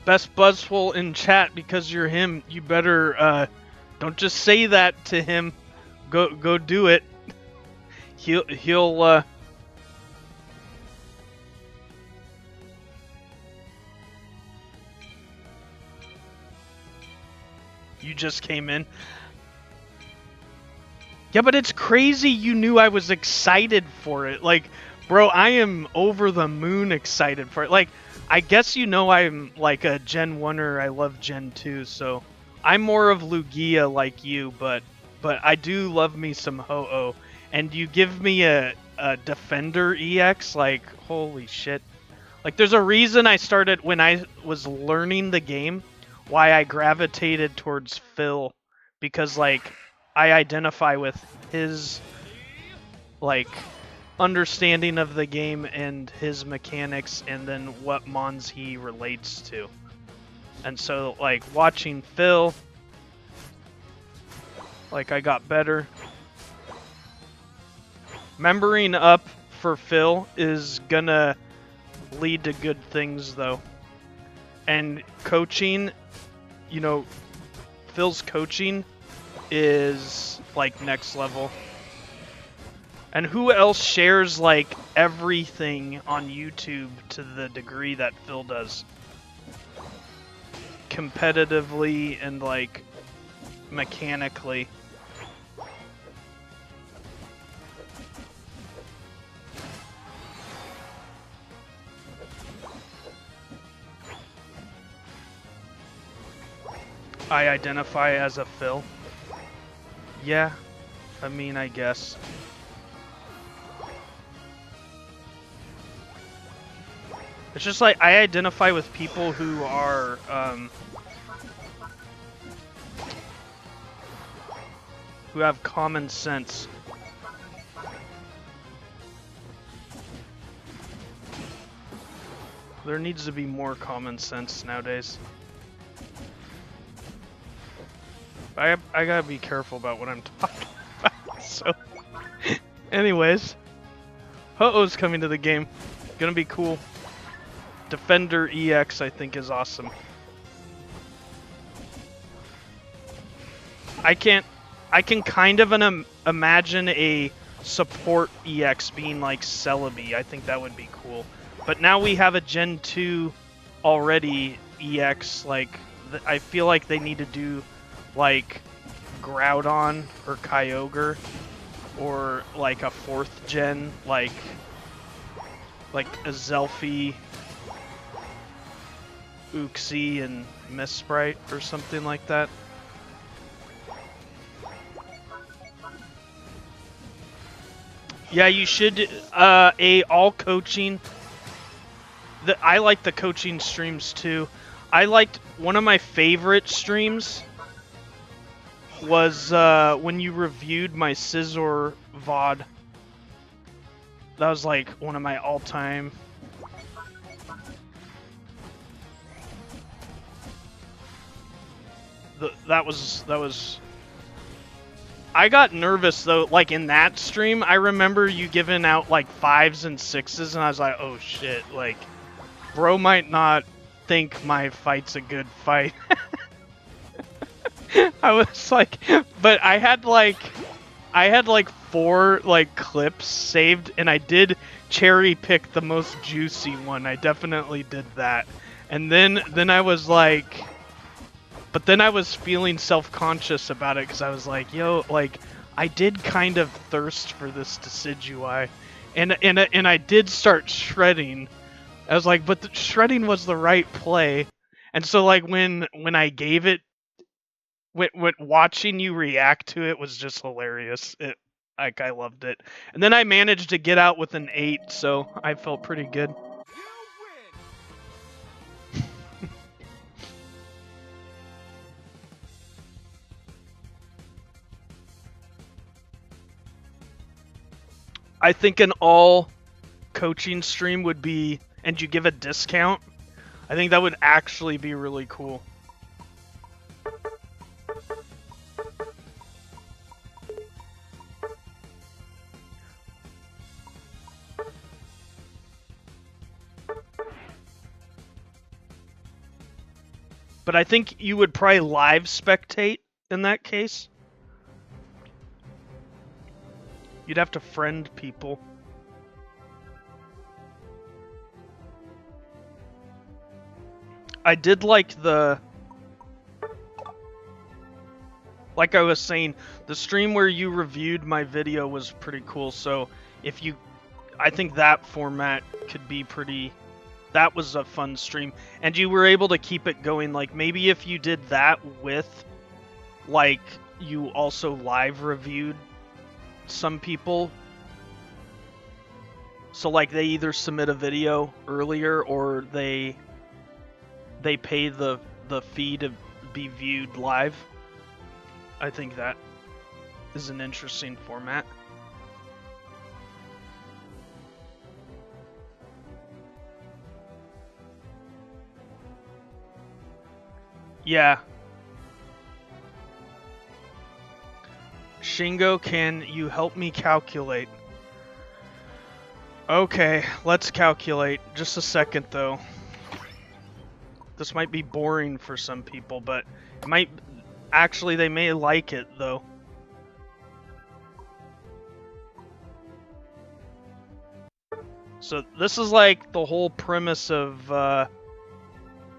Best buzzhole in chat because you're him. You better don't just say that to him. Go do it. He'll You just came in. Yeah, but it's crazy you knew I was excited for it. Like, bro, I am over the moon excited for it. Like, I guess you know I'm like a Gen 1er, I love Gen 2, so I'm more of Lugia like you, but I do love me some ho-oh. And you give me a Defender EX, like, holy shit. Like, there's a reason I started, when I was learning the game, why I gravitated towards Phil. Because, like, I identify with his, like, understanding of the game and his mechanics, and then what mons he relates to. And so, like, watching Phil, like, I got better. Membering up for Phil is gonna lead to good things, though. And coaching, you know, Phil's coaching is, like, next level. And who else shares, like, everything on YouTube to the degree that Phil does? Competitively and, like, mechanically. I identify as a Phil. Yeah, I mean, I guess. It's just like, I identify with people who are, who have common sense. There needs to be more common sense nowadays. I gotta be careful about what I'm talking about, so... Anyways. Ho-oh's coming to the game. Gonna be cool. Defender EX, I think, is awesome. I can kind of imagine a support EX being like Celebi. I think that would be cool. But now we have a Gen 2 already EX. Like, I feel like they need to do like Groudon or Kyogre, or like a 4th gen, like a 𝗙𝗢𝗥𝗚𝗘𝗧 and Mesprit or something like that. Yeah, you should all coaching. I like the coaching streams too. I liked one of my favorite streams was when you reviewed my Scizor VOD. That was like one of my all-time. That was. I got nervous though, like in that stream. I remember you giving out like 5s and 6s, and I was like, oh shit, like, bro might not think my fight's a good fight. I was like, but I had like 4 like clips saved, and I did cherry pick the most juicy one. I definitely did that, and then I was like. But then I was feeling self-conscious about it because I was like, yo, like, I did kind of thirst for this Decidueye. And I did start shredding. I was like, but the shredding was the right play. And so, like, when I gave it, when watching you react to it was just hilarious. Like, I loved it. And then I managed to get out with an 8, so I felt pretty good. I think an all coaching stream would be, and you give a discount, I think that would actually be really cool. But I think you would probably live spectate in that case. You'd have to friend people. I did like the... Like I was saying, the stream where you reviewed my video was pretty cool, so if you... I think that format could be pretty... That was a fun stream. And you were able to keep it going, like, maybe if you did that with, like, you also live reviewed some people, so like they either submit a video earlier or they pay the fee to be viewed live. I think that is an interesting format. Yeah. Shingo, can you help me calculate? Okay, let's calculate. Just a second, though. This might be boring for some people, but it might... Actually, they may like it, though. So, this is like the whole premise of...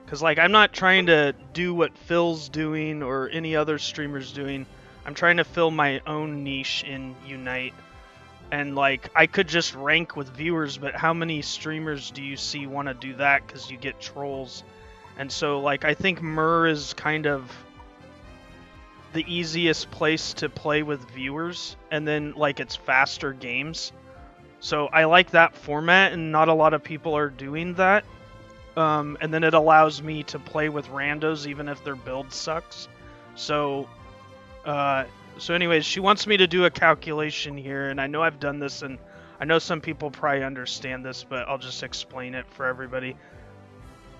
Because, like, I'm not trying to do what Phil's doing or any other streamer's doing. I'm trying to fill my own niche in Unite. And, like, I could just rank with viewers, but how many streamers do you see want to do that? Because you get trolls. And so, like, I think 𝗏 is kind of the easiest place to play with viewers. And then, like, it's faster games. So I like that format, and not a lot of people are doing that. And then it allows me to play with randos even if their build sucks. So anyways, she wants me to do a calculation here, and I know I've done this, and I know some people probably understand this, but I'll just explain it for everybody.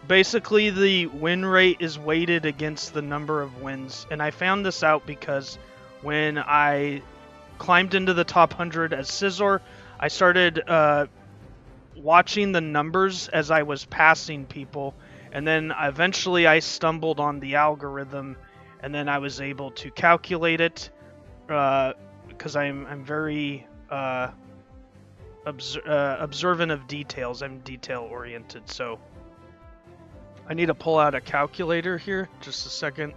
Basically, the win rate is weighted against the number of wins, and I found this out because when I climbed into the top 100 as Scizor, I started watching the numbers as I was passing people, and then eventually I stumbled on the algorithm, and then I was able to calculate it, because I'm very observant of details. I'm detail oriented, so I need to pull out a calculator here. Just a second.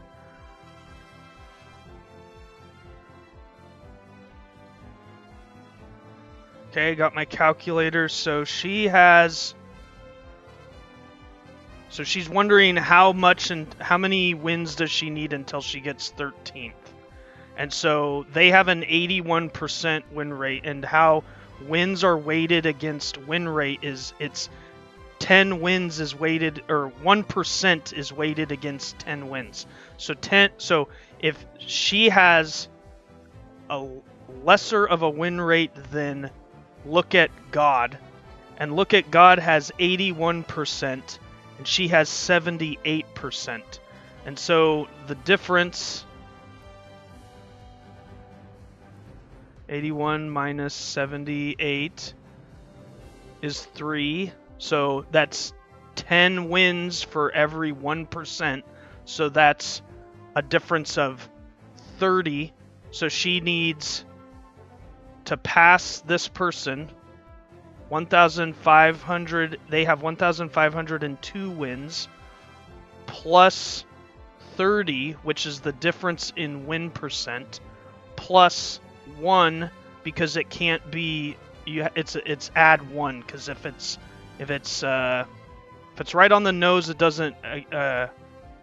Okay, got my calculator. So she's wondering how much and how many wins does she need until she gets 13th. And so they have an 81% win rate, and how wins are weighted against win rate is it's 10 wins is weighted, or 1% is weighted against 10 wins. So if she has a lesser of a win rate than Look at God, and Look at God has 81%, and she has 78%. And so the difference, 81 minus 78 is 3. So that's 10 wins for every 1%. So that's a difference of 30. So she needs to pass this person 1,500. They have 1,502 wins plus 30, which is the difference in win percent, plus 1, because it can't be, it's add 1, because if it's right on the nose, it doesn't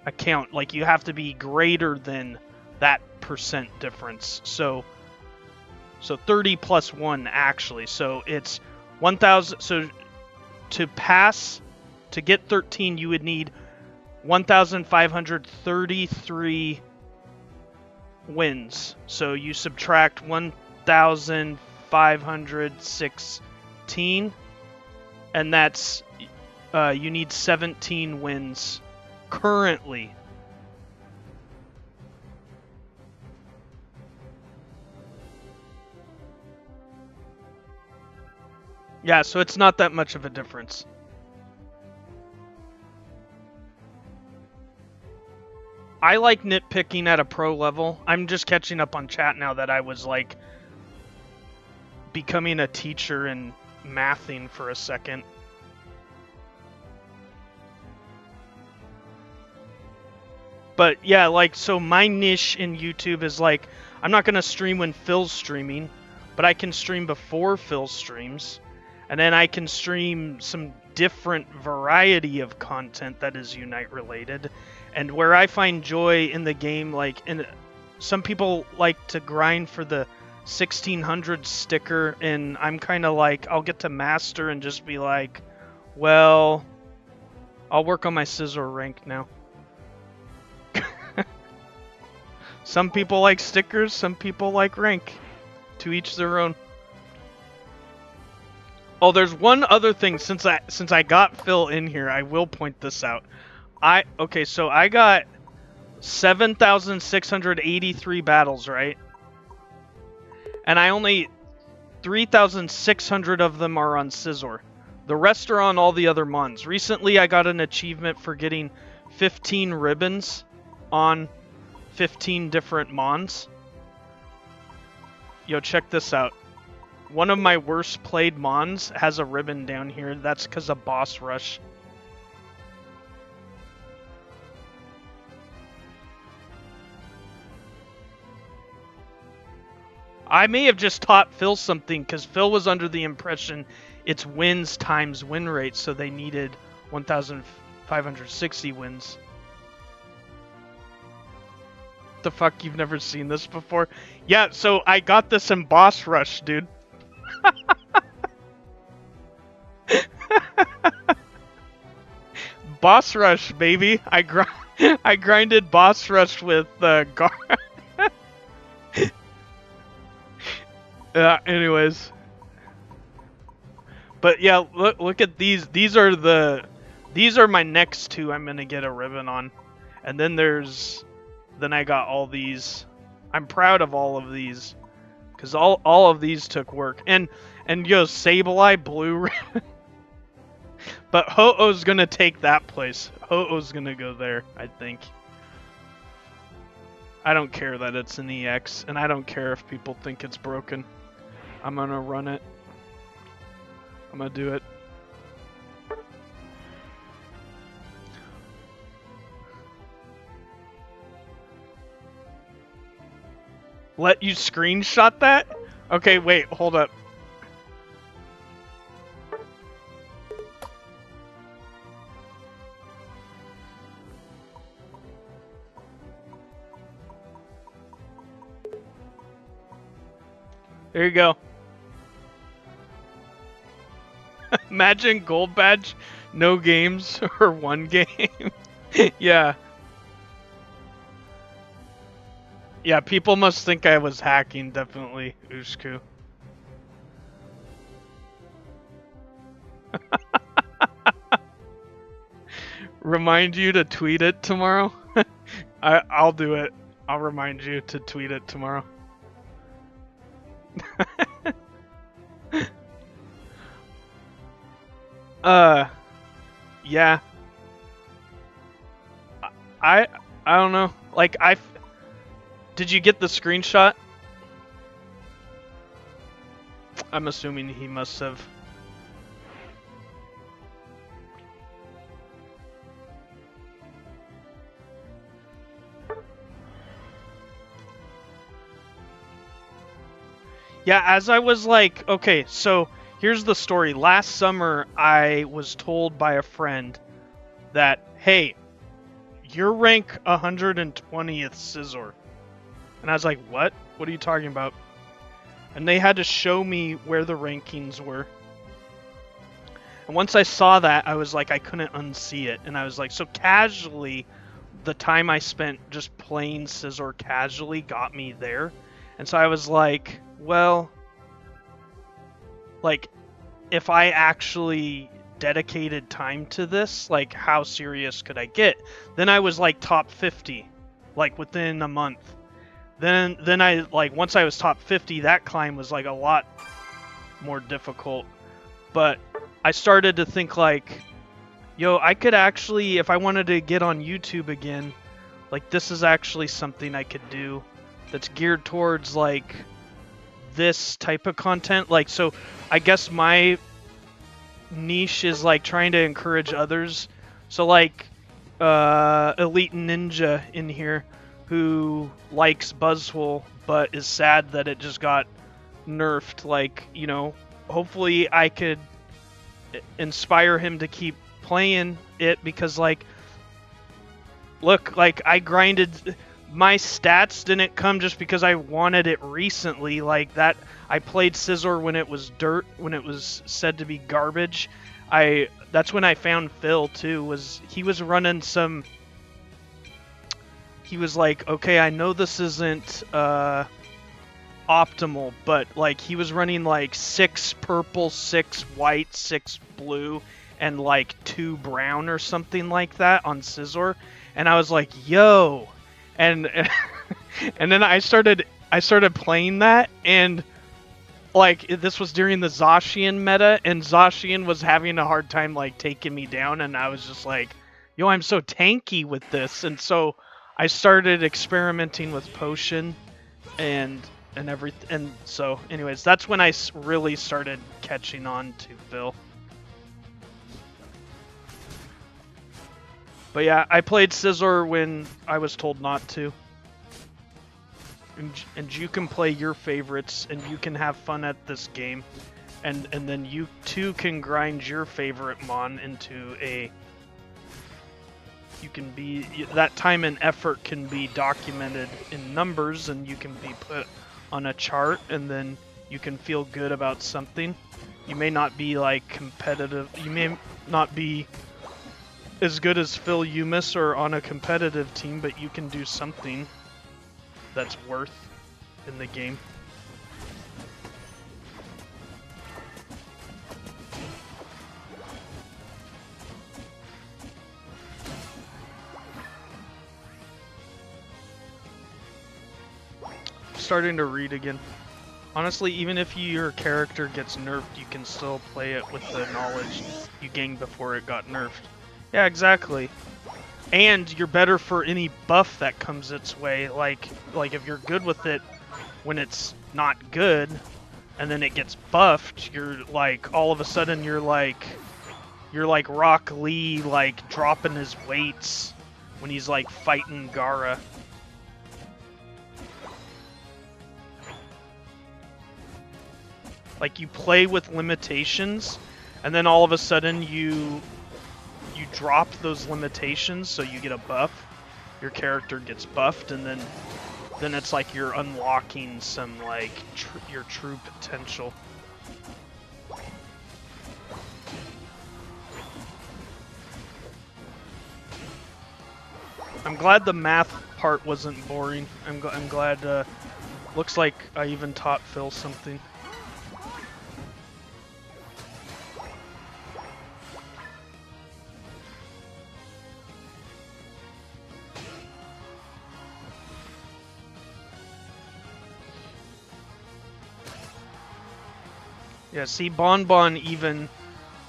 account. Like, you have to be greater than that percent difference. So 30 plus 1, actually. So it's 1,000. So to pass, to get 13, you would need 1,533 wins. So you subtract 1,516, and that's, you need 17 wins currently. Yeah, so it's not that much of a difference. I like nitpicking at a pro level. I'm just catching up on chat now that I was like becoming a teacher and mathing for a second. But yeah, like, so my niche in YouTube is like, I'm not going to stream when Phil's streaming, but I can stream before Phil streams. And then I can stream some different variety of content that is Unite related. And where I find joy in the game, like, some people like to grind for the 1600 sticker, and I'm kind of like, I'll get to master and just be like, well, I'll work on my Scizor rank now. Some people like stickers, some people like rank. To each their own. Oh, there's one other thing. Since I got Phil in here, I will point this out. Okay, so I got 7,683 battles, right? And I only 3,600 of them are on Scizor. The rest are on all the other mons. Recently, I got an achievement for getting 15 ribbons on 15 different mons. Yo, check this out. One of my worst played mons has a ribbon down here. That's because of boss rush. I may have just taught Phil something, because Phil was under the impression it's wins times win rate, so they needed 1,560 wins. The fuck, you've never seen this before? Yeah, so I got this in boss rush, dude. Boss rush, baby. I grinded boss rush with Gar. Anyways. But yeah, look at these. These are my next two I'm gonna get a ribbon on. And then then I got all these. I'm proud of all of these, because all of these took work. And yo, Sableye blue ribbon. But Ho-Oh's gonna take that place. Ho-Oh's gonna go there, I think. I don't care that it's an EX, and I don't care if people think it's broken. I'm gonna run it. I'm gonna do it. Let you screenshot that? Okay, wait, hold up. There you go. Imagine gold badge, no games, or 1 game. Yeah. Yeah, people must think I was hacking, definitely, 𝗚𝗓𝗡. Remind you to tweet it tomorrow? I'll do it. I'll remind you to tweet it tomorrow. Yeah. I don't know. Like, did you get the screenshot? I'm assuming he must have. Yeah, as I was like, okay, so here's the story. Last summer, I was told by a friend that, hey, you're rank 120th Scizor. And I was like, what? What are you talking about? And they had to show me where the rankings were. And once I saw that, I was like, I couldn't unsee it. And I was like, so casually, the time I spent just playing Scizor casually got me there. And so I was like, well, like, if I actually dedicated time to this, like, how serious could I get? Then I was like top 50, like within a month. Then I, like, once I was top 50, that climb was like a lot more difficult. But I started to think like, yo, I could actually, if I wanted to get on YouTube again, like, this is actually something I could do that's geared towards like this type of content. Like, so I guess my niche is like trying to encourage others. So like 𝗟𝗏𝗏 in here who likes Buzzwole but is sad that it just got nerfed. Like, you know, hopefully I could inspire him to keep playing it, because like, look, like, I grinded. My stats didn't come just because I wanted it recently. Like, that, I played Scizor when it was dirt, when it was said to be garbage. That's when I found Phil too. He was running some. He was like, okay, I know this isn't optimal, but like, he was running like 6 purple, 6 white, 6 blue, and like 2 brown or something like that on Scizor, and I was like, yo. And then I started playing that, and like, this was during the Zacian meta, and Zacian was having a hard time like taking me down, and I was just like, yo, I'm so tanky with this. And so I started experimenting with potion and everything. And so anyways, that's when I really started catching on to Phil. But yeah, I played Scizor when I was told not to. And you can play your favorites, and you can have fun at this game. And then you too can grind your favorite Mon into a... You can be... That time and effort can be documented in numbers, and you can be put on a chart, and then you can feel good about something. You may not be like competitive. You may not be as good as 𝗟𝗏𝗏𝗧 or on a competitive team, but you can do something that's worth in the game. Starting to read again. Honestly, even if your character gets nerfed, you can still play it with the knowledge you gained before it got nerfed. Yeah, exactly. And you're better for any buff that comes its way. Like if you're good with it when it's not good, and then it gets buffed, you're like, all of a sudden you're like Rock Lee, like dropping his weights when he's like fighting Gaara. Like you play with limitations, and then all of a sudden you drop those limitations, so you get a buff. Your character gets buffed, and then it's like you're unlocking some like your true potential. I'm glad the math part wasn't boring. I'm glad. Looks like I even taught Phil something. Yeah, see, Bonbon even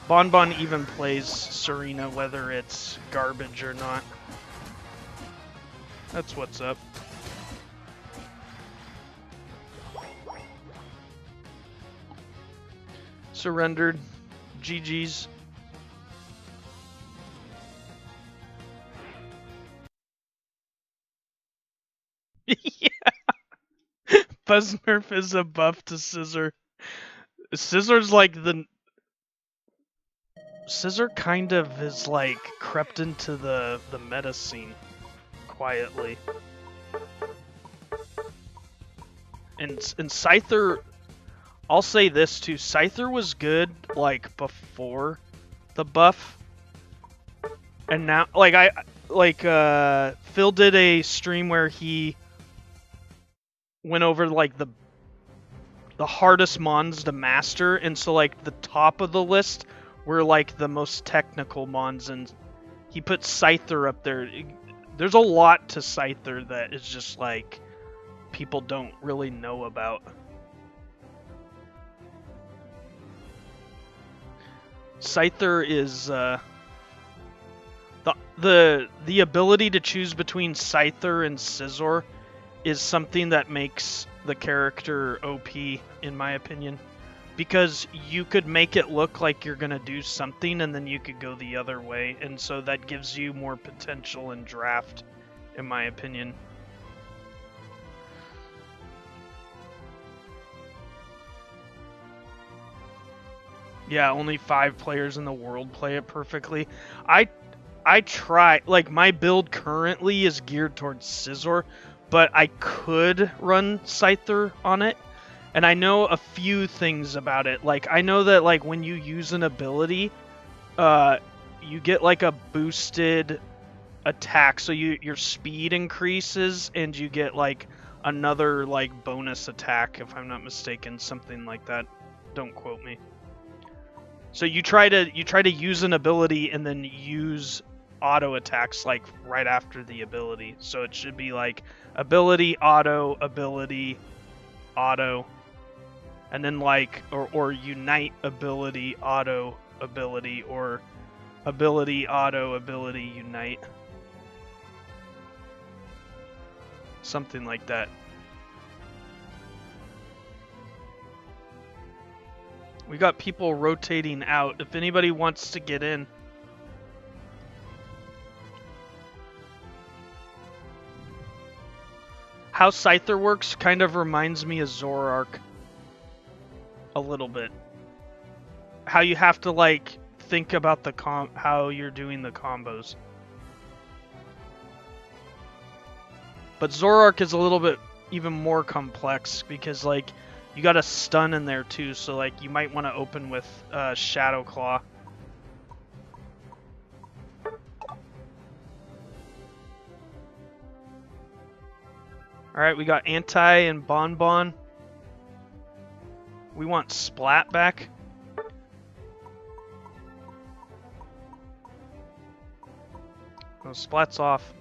plays Serena whether it's garbage or not. That's what's up. Surrendered. GG's. Yeah. Buzznerf is a buff to Scizor. Scizor's like the... Scizor kind of is like crept into the meta scene quietly. And Scyther, I'll say this too, Scyther was good like before the buff. And now Phil did a stream where he went over like the hardest mons to master, and so like the top of the list were like the most technical mons, and he put Scyther up there. There's a lot to Scyther that is just like people don't really know about. Scyther is the ability to choose between Scyther and Scizor is something that makes the character OP, in my opinion. Because you could make it look like you're gonna do something, and then you could go the other way, and so that gives you more potential in draft, in my opinion. Yeah, only 5 players in the world play it perfectly. I try, like, my build currently is geared towards Scizor, but I could run Scyther on it. And I know a few things about it. Like, I know that, like, when you use an ability, you get, like, a boosted attack. So your speed increases, and you get, like, another, like, bonus attack, if I'm not mistaken. Something like that. Don't quote me. So you try to use an ability and then use auto attacks, like, right after the ability. So it should be, like, ability, auto, and then, like, or unite ability, auto, ability, or ability, auto, ability, unite. Something like that. We got people rotating out. If anybody wants to get in. How Scyther works kind of reminds me of Zoroark. A little bit. How you have to, like, think about the how you're doing the combos. But Zoroark is a little bit even more complex because, like, you got a stun in there too, so, like, you might want to open with Shadow Claw. Alright, we got Anti and Bonbon. We want Splat back. Oh, Splat's off.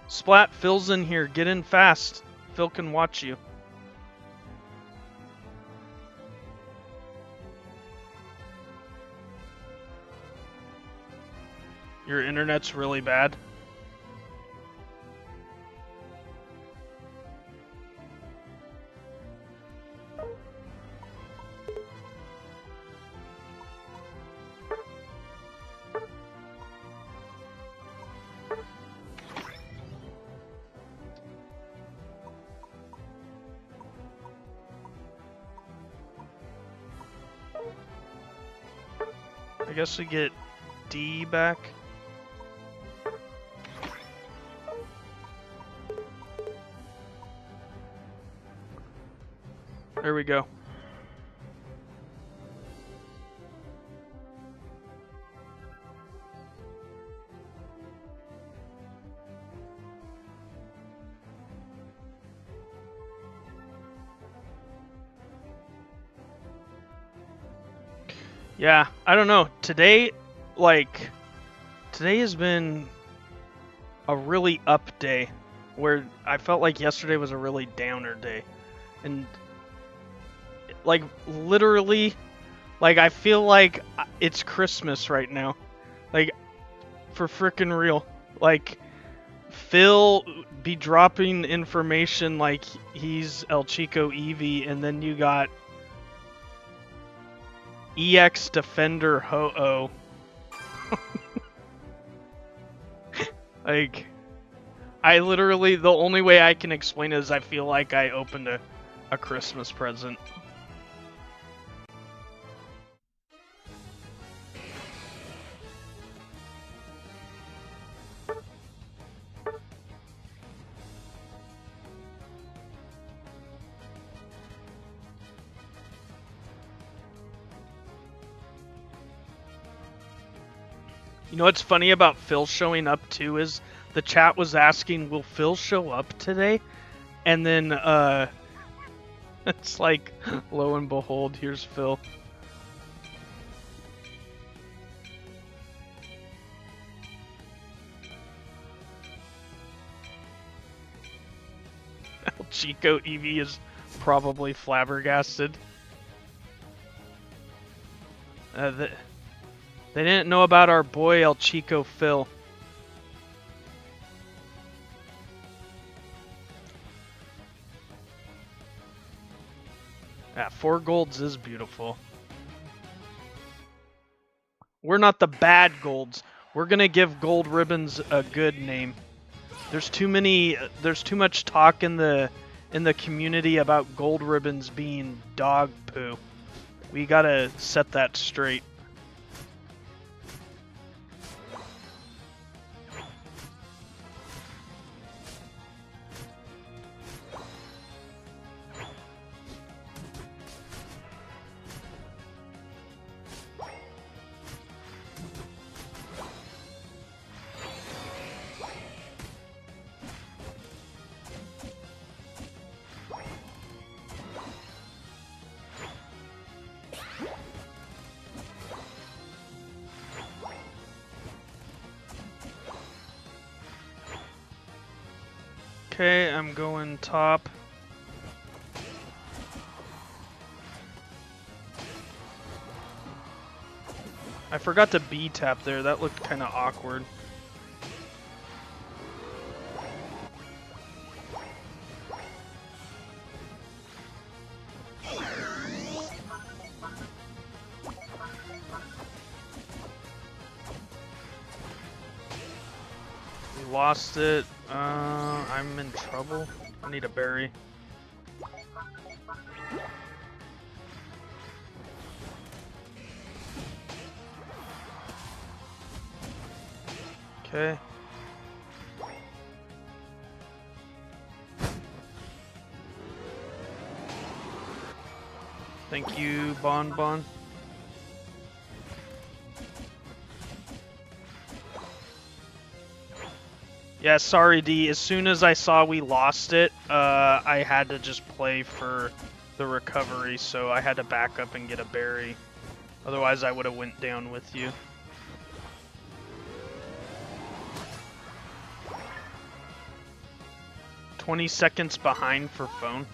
Splat, Phil's in here. Get in fast. Phil can watch you. Your internet's really bad. I guess we get D back. There we go. Yeah, I don't know. Today has been a really up day, where I felt like yesterday was a really downer day. And like literally, like I feel like it's Christmas right now. Like for frickin' real. Like Phil be dropping information like he's 𝗟𝗚𝗞𝗘, and then you got EX Defender Ho-Oh. Like, I literally, the only way I can explain it is I feel like I opened a Christmas present. You know what's funny about Phil showing up too is the chat was asking, will Phil show up today? And then it's like, lo and behold, here's Phil. 𝗟𝗚𝗞𝗘 is probably flabbergasted. They didn't know about our boy 𝗟𝗚𝗞𝗘 Phil. Yeah, 4 golds is beautiful. We're not the bad golds. We're gonna give gold ribbons a good name. There's too much talk in the community about gold ribbons being dog poo. We gotta set that straight. Okay, I'm going top. I forgot to B tap there. That looked kind of awkward. We lost it. I'm in trouble. I need a berry. Okay. Thank you, Bon Bon. Yeah, sorry, D. As soon as I saw we lost it, I had to just play for the recovery, so I had to back up and get a berry. Otherwise, I would have went down with you. 20 seconds behind for phone.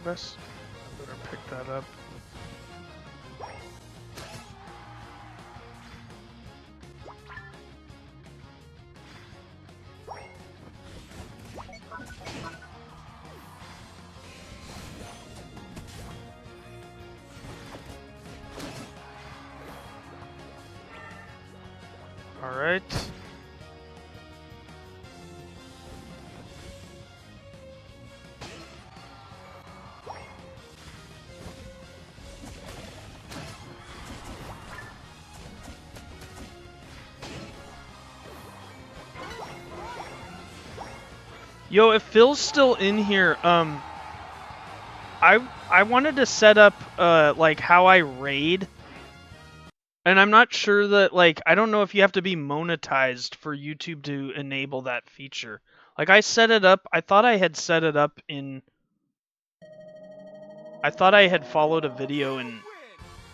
I better pick that up. All right. Yo, if Phil's still in here, I wanted to set up like how I raid, and I'm not sure that like I don't know if you have to be monetized for YouTube to enable that feature. Like I set it up, I thought I had set it up in. I thought I had followed a video and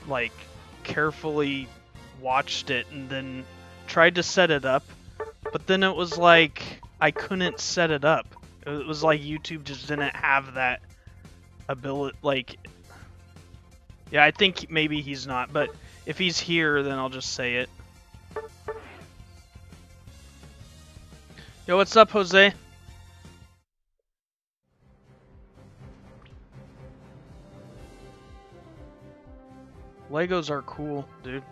like carefully watched it and then tried to set it up, but then it was like I couldn't set it up. It was like YouTube just didn't have that ability. Like, yeah, I think maybe he's not, but if he's here, then I'll just say it. Yo, what's up, Jose? Legos are cool, dude.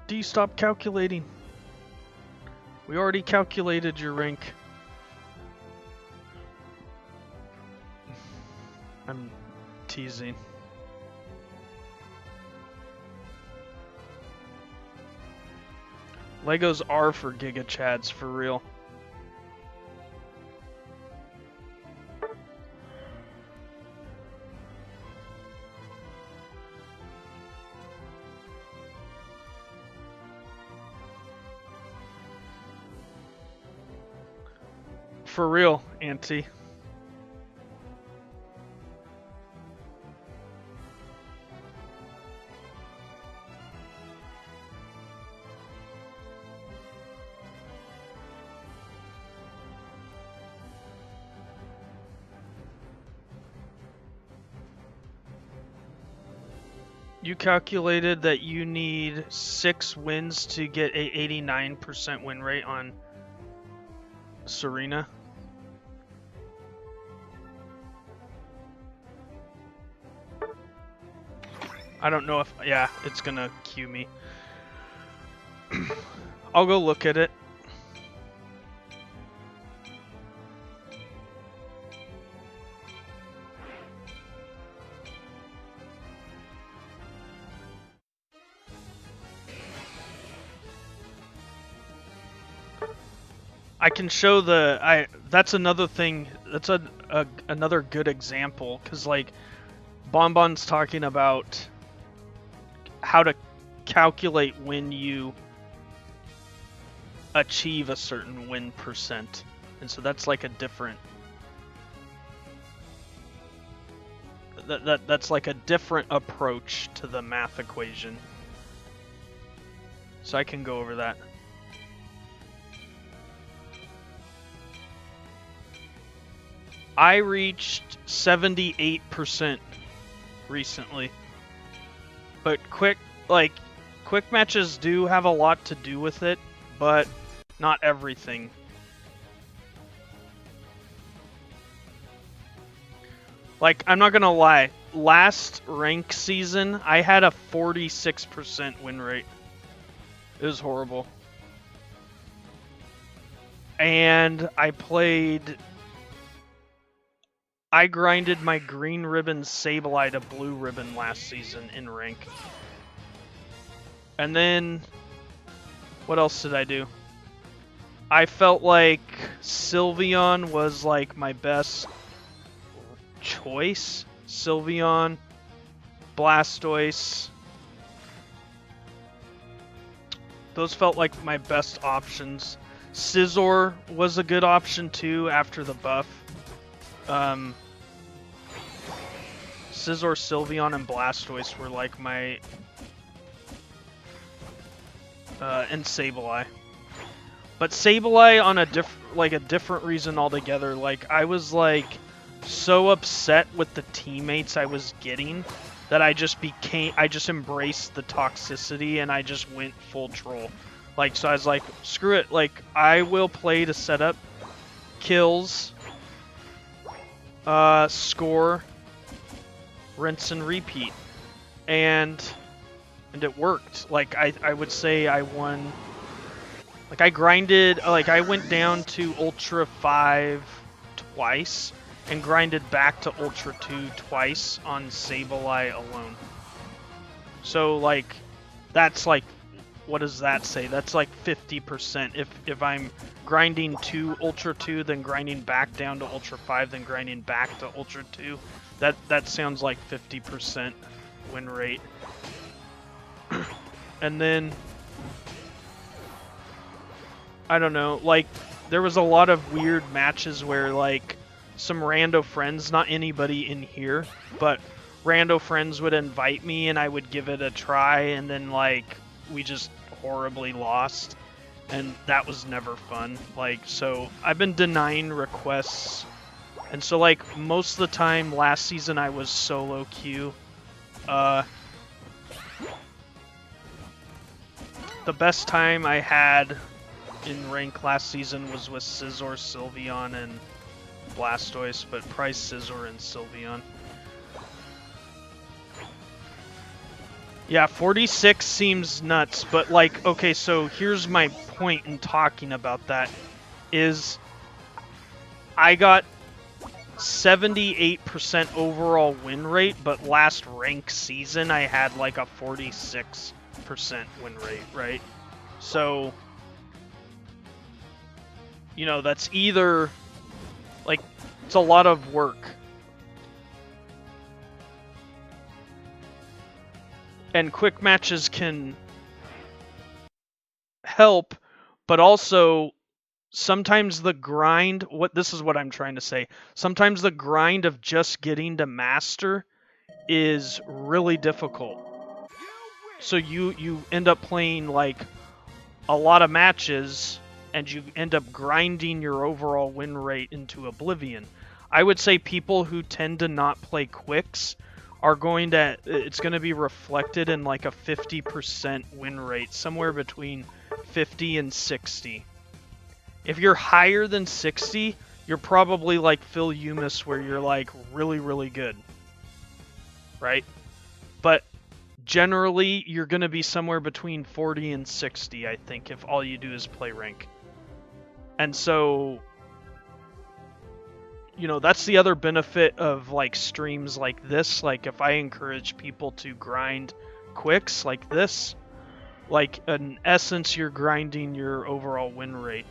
D, stop calculating. We already calculated your rank. I'm teasing. Legos are for 𝗙𝗢𝗡𝗧s, for real. For real, Auntie. You calculated that you need 6 wins to get a 89% win rate on Serena. I don't know if, yeah, it's gonna queue me. I'll go look at it. I can show the, that's another thing, that's another good example, because like, Bonbon's talking about how to calculate when you achieve a certain win percent, and so that's like a different, that's like a different approach to the math equation, so I can go over that. I reached 78% recently, but quick matches do have a lot to do with it, but not everything. Like, I'm not gonna lie, last rank season I had a 46% win rate. It was horrible. And I grinded my green ribbon Sableye to blue ribbon last season in rank. And then, what else did I do? I felt like Sylveon was like my best choice. Sylveon, Blastoise. Those felt like my best options. Scizor was a good option too after the buff. Scizor, Sylveon, and Blastoise were like my... and Sableye. But Sableye on a different reason altogether. Like, I was like so upset with the teammates I was getting that I just embraced the toxicity and I just went full troll. Like, so I was like, screw it, like, I will play to set up kills, score, rinse and repeat. And it worked. Like, I would say I won. Like, I grinded, like, I went down to Ultra 5 twice and grinded back to Ultra 2 twice on Sableye alone. So, like, that's like, what does that say? That's like 50%. If I'm grinding to Ultra 2, then grinding back down to Ultra 5, then grinding back to Ultra 2, that sounds like 50% win rate. And then, I don't know, like, there was a lot of weird matches where, like, some rando friends, not anybody in here, but rando friends would invite me and I would give it a try, and then, like, we just horribly lost, and that was never fun. Like, so I've been denying requests, and so, like, most of the time last season I was solo queue. The best time I had in rank last season was with Scizor, Sylveon, and Blastoise, but probably Scizor and Sylveon. Yeah, 46 seems nuts, but, like, okay, so here's my point in talking about that, is I got 78% overall win rate, but last rank season I had like a 46% win rate, right? So, you know, that's either, like, it's a lot of work. And quick matches can help, but also sometimes the grind, this is what I'm trying to say. Sometimes the grind of just getting to master is really difficult. So you end up playing like a lot of matches and you end up grinding your overall win rate into oblivion. I would say people who tend to not play quicks are going to, it's going to be reflected in like a 50% win rate, somewhere between 50 and 60. If you're higher than 60, you're probably like 𝗙𝗎𝗄𝗎, where you're like really, really good, right? But generally, you're going to be somewhere between 40 and 60, I think, if all you do is play rank. And so, you know, that's the other benefit of like streams like this. Like, if I encourage people to grind quicks like this, like, in essence, you're grinding your overall win rate.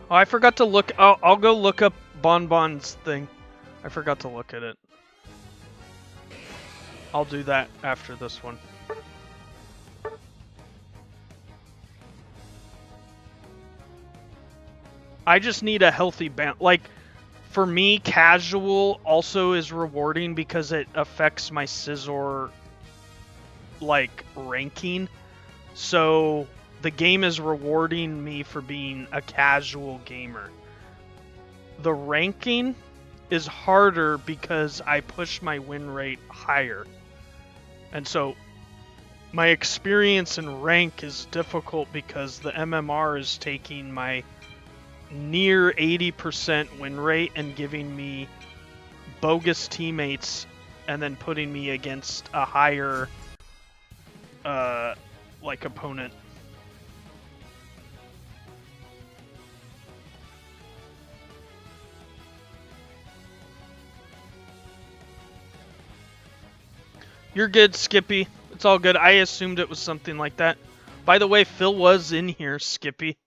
Oh, I forgot to look. I'll go look up Bonbon's thing. I forgot to look at it. I'll do that after this one. I just need a healthy balance. Like, for me, casual also is rewarding because it affects my Scizor, like, ranking. So the game is rewarding me for being a casual gamer. The ranking is harder because I push my win rate higher. And so my experience in rank is difficult because the MMR is taking my near 80% win rate and giving me bogus teammates and then putting me against a higher like opponent. You're good, Skippy. It's all good. I assumed it was something like that. By the way, Phil was in here, Skippy.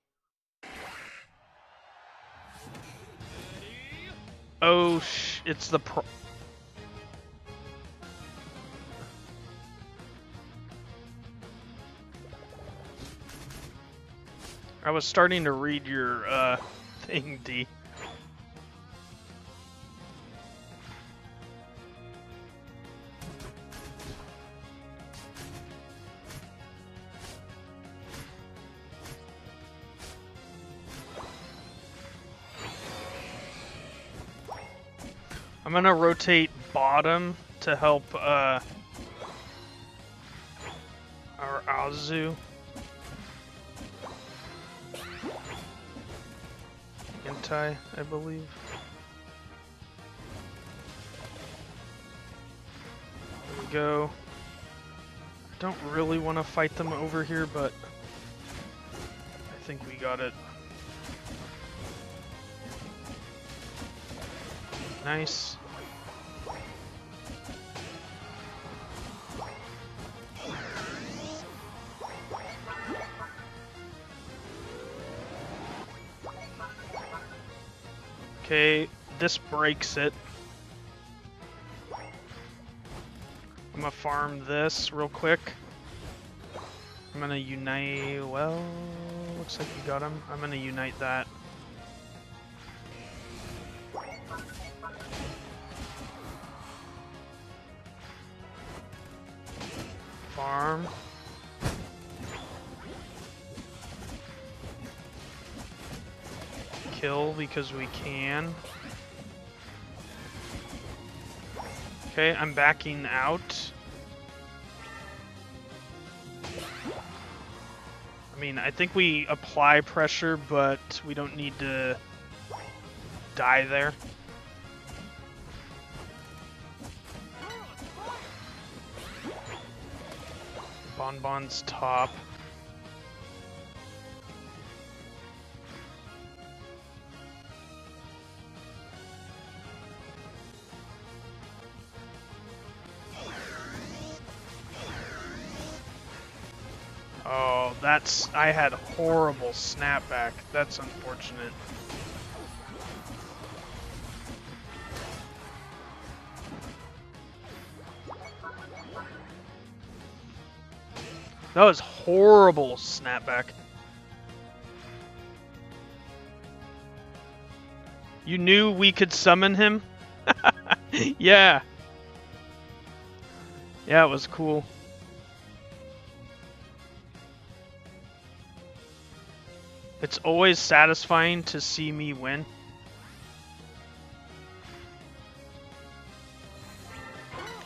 Oh, it's the I was starting to read your, thing, D. I'm gonna rotate bottom to help, our 𝗟𝗚𝗓𝗚. Anti, I believe. There we go. I don't really want to fight them over here, but I think we got it. Nice. Okay, this breaks it. I'm gonna farm this real quick. I'm gonna unite, well, looks like you got him. I'm gonna unite that. Farm. Kill because we can. Okay, I'm backing out. I mean, I think we apply pressure, but we don't need to die there. Bonbon's top. Oh, I had horrible snapback. That's unfortunate. That was horrible snapback. You knew we could summon him? Yeah. Yeah, it was cool. It's always satisfying to see me win.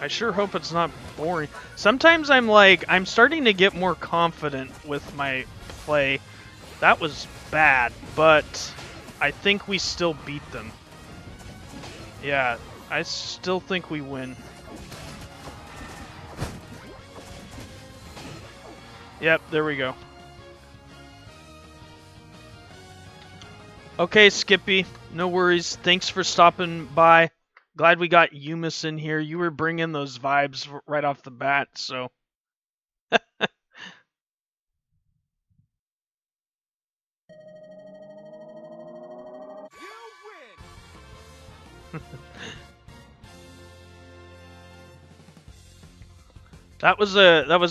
I sure hope it's not boring. Sometimes I'm starting to get more confident with my play. That was bad, but I think we still beat them. Yeah, I still think we win. Yep, there we go. Okay, Skippy, no worries. Thanks for stopping by. Glad we got Yumis in here. You were bringing those vibes right off the bat, so. That was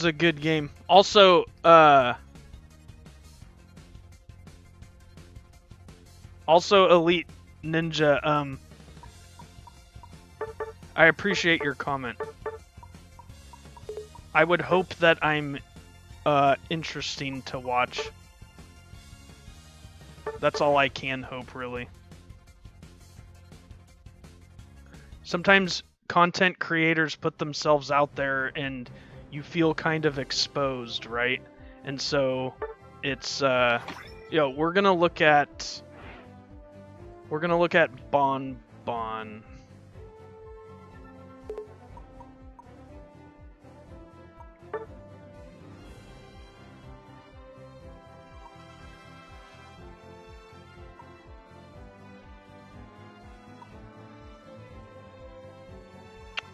a good game. Also, Elite Ninja, I appreciate your comment. I would hope that I'm interesting to watch. That's all I can hope, really. Sometimes content creators put themselves out there and you feel kind of exposed, right? And so it's we're gonna look at Bonbon.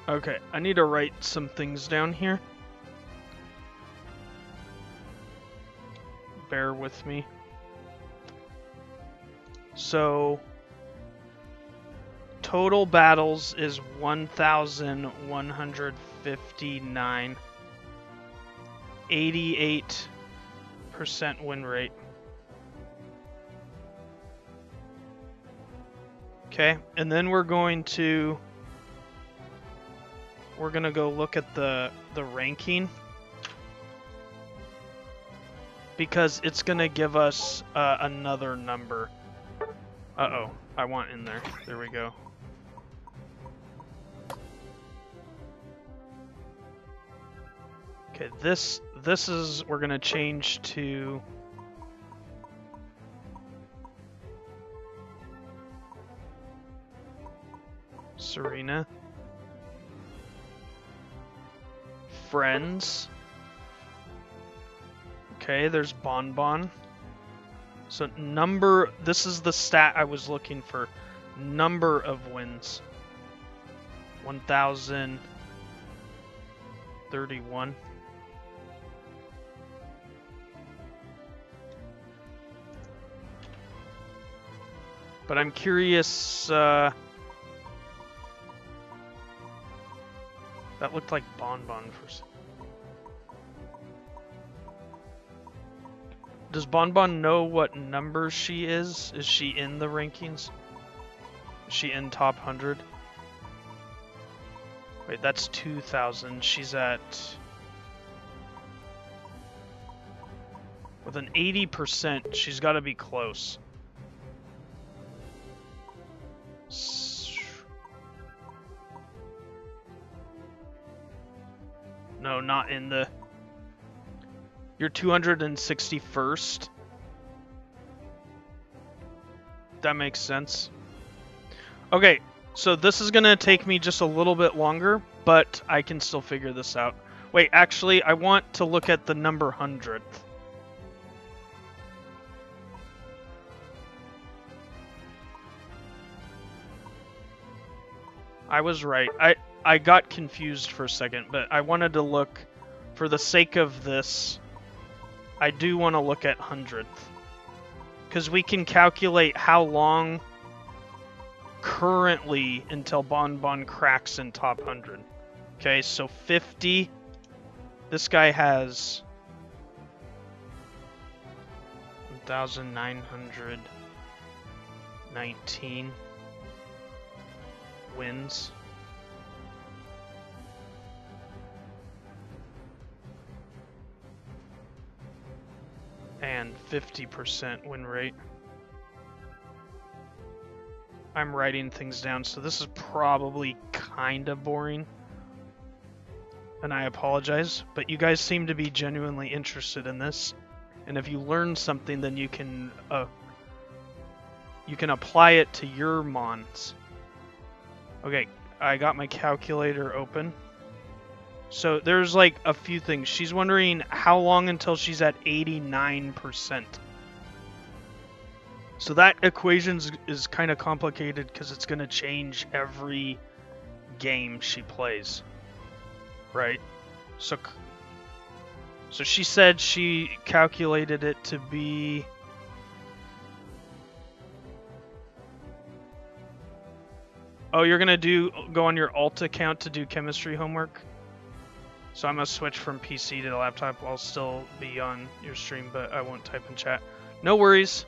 Okay, I need to write some things down here. bear with me. So total battles is 1,159. 88% win rate. Okay, and then we're gonna go look at the ranking, because it's gonna give us another number. Uh-oh, I want in there. There we go. Okay, this is, we're gonna change to Serena. Friends. Okay, there's Bonbon. So number, this is the stat I was looking for. Number of wins. 1,031. But I'm curious, that looked like Bonbon first. Does Bonbon know what number she is? Is she in the rankings? Is she in top 100? Wait, that's 2,000. She's at... with an 80%, she's got to be close. No, not in the... You're 261st. That makes sense. Okay, so this is gonna take me just a little bit longer, but I can still figure this out. Wait, actually, I want to look at the number 100th. I was right. I got confused for a second, but I wanted to look, for the sake of this, I do want to look at 100th. Because we can calculate how long currently until Bonbon cracks in top 100. Okay, so 50. This guy has 1,919 wins. And 50% win rate. I'm writing things down, so this is probably kind of boring. And I apologize, but you guys seem to be genuinely interested in this. And if you learn something, then you can apply it to your mons. Okay, I got my calculator open. So there's like a few things. She's wondering how long until she's at 89%. So that equation is kind of complicated because it's going to change every game she plays. Right? So she said she calculated it to be... Oh, you're going to go on your alt account to do chemistry homework? So I'm going to switch from PC to the laptop. I'll still be on your stream, but I won't type in chat. No worries.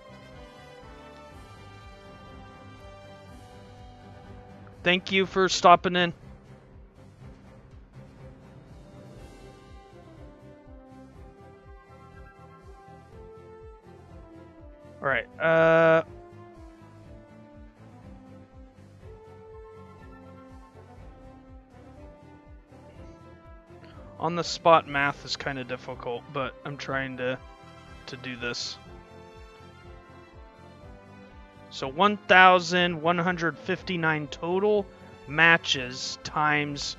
Thank you for stopping in. Alright, on the spot math is kind of difficult, but I'm trying to do this. So 1,159 total matches times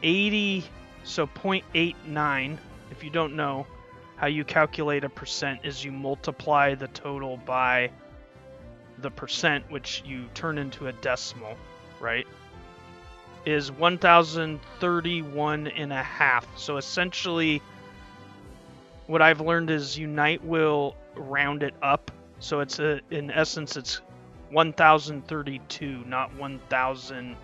80, so 0.89. If you don't know, how you calculate a percent is you multiply the total by the percent, which you turn into a decimal, right? Is 1,031.5. So essentially, what I've learned is Unite will round it up. So it's in essence, it's 1032, not 1000.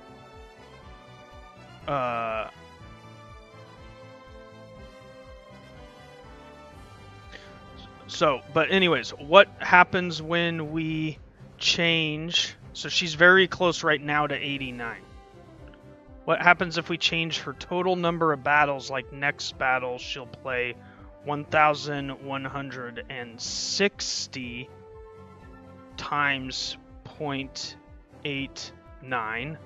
So, but anyways, what happens when we change? So she's very close right now to 89. What happens if we change her total number of battles? Like next battle, she'll play 1160 times 0.89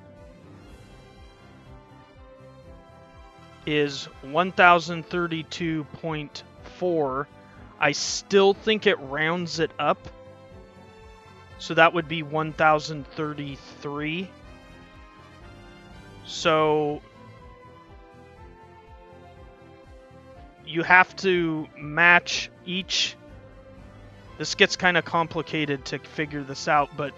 is 1032.4. I still think it rounds it up. So that would be 1033. So you have to match each. This gets kind of complicated to figure this out, but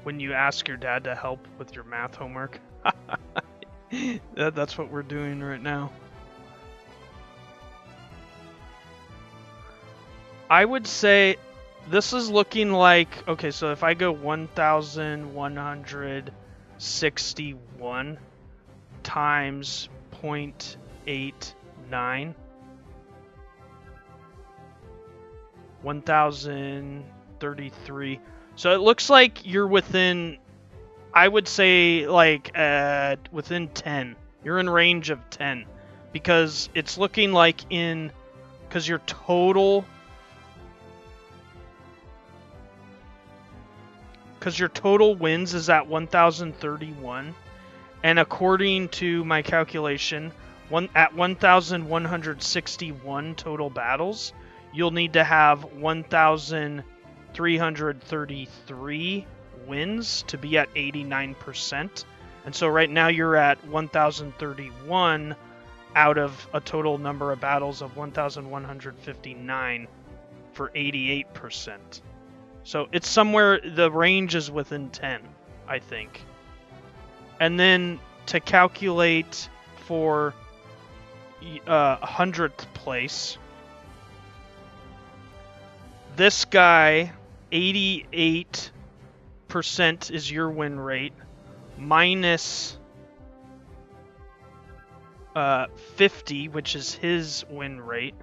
when you ask your dad to help with your math homework, that's what we're doing right now. I would say this is looking like, okay, so if I go 1161 times 0.89, 1033. So it looks like you're within, I would say, like within 10. You're in range of 10 because it's looking like because your total wins is at 1031, and according to my calculation, at 1161 total battles, you'll need to have 1333 wins to be at 89%. And so right now you're at 1031 out of a total number of battles of 1159 for 88%. So it's somewhere, the range is within 10, I think. And then to calculate for 100th place, this guy, 88% is your win rate, minus 50, which is his win rate,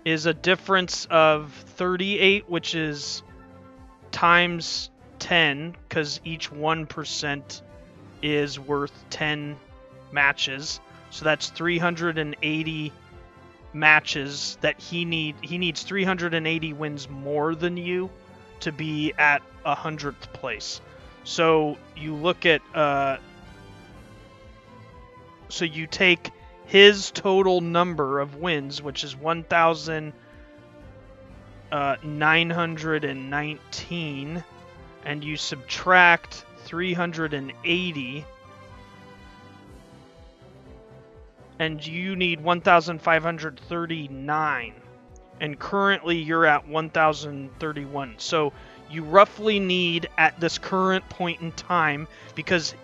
is a difference of 38, which is times 10, because each 1% is worth 10 matches. So that's 380 matches that he needs 380 wins more than you to be at 100th place. So you look at so you take his total number of wins, which is 1,919, and you subtract 380, and you need 1,539, and currently you're at 1,031. So you roughly need, at this current point in time, because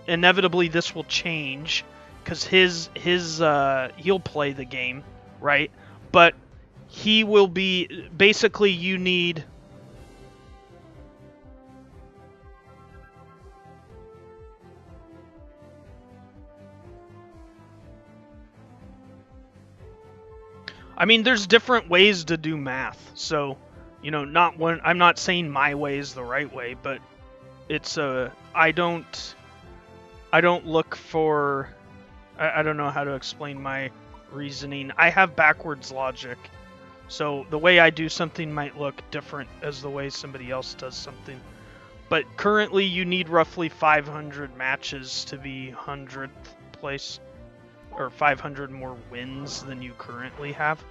inevitably this will change, because he'll play the game, right? But he will be, basically you need, I mean, there's different ways to do math. So, you know, I'm not saying my way is the right way, but it's I don't look for, I don't know how to explain my reasoning. I have backwards logic. So the way I do something might look different as the way somebody else does something. But currently you need roughly 500 matches to be 100th place, or 500 more wins than you currently have.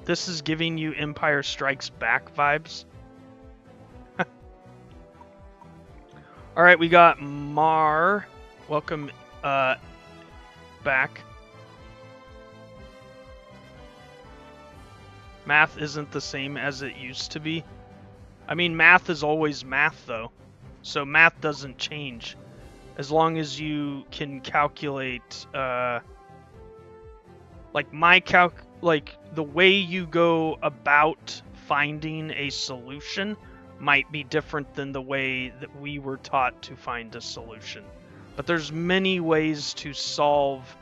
This is giving you Empire Strikes Back vibes. Alright, we got Mar. Welcome back. Math isn't the same as it used to be. I mean, math is always math, though. So math doesn't change. As long as you can calculate, like the way you go about finding a solution might be different than the way that we were taught to find a solution. But there's many ways to solve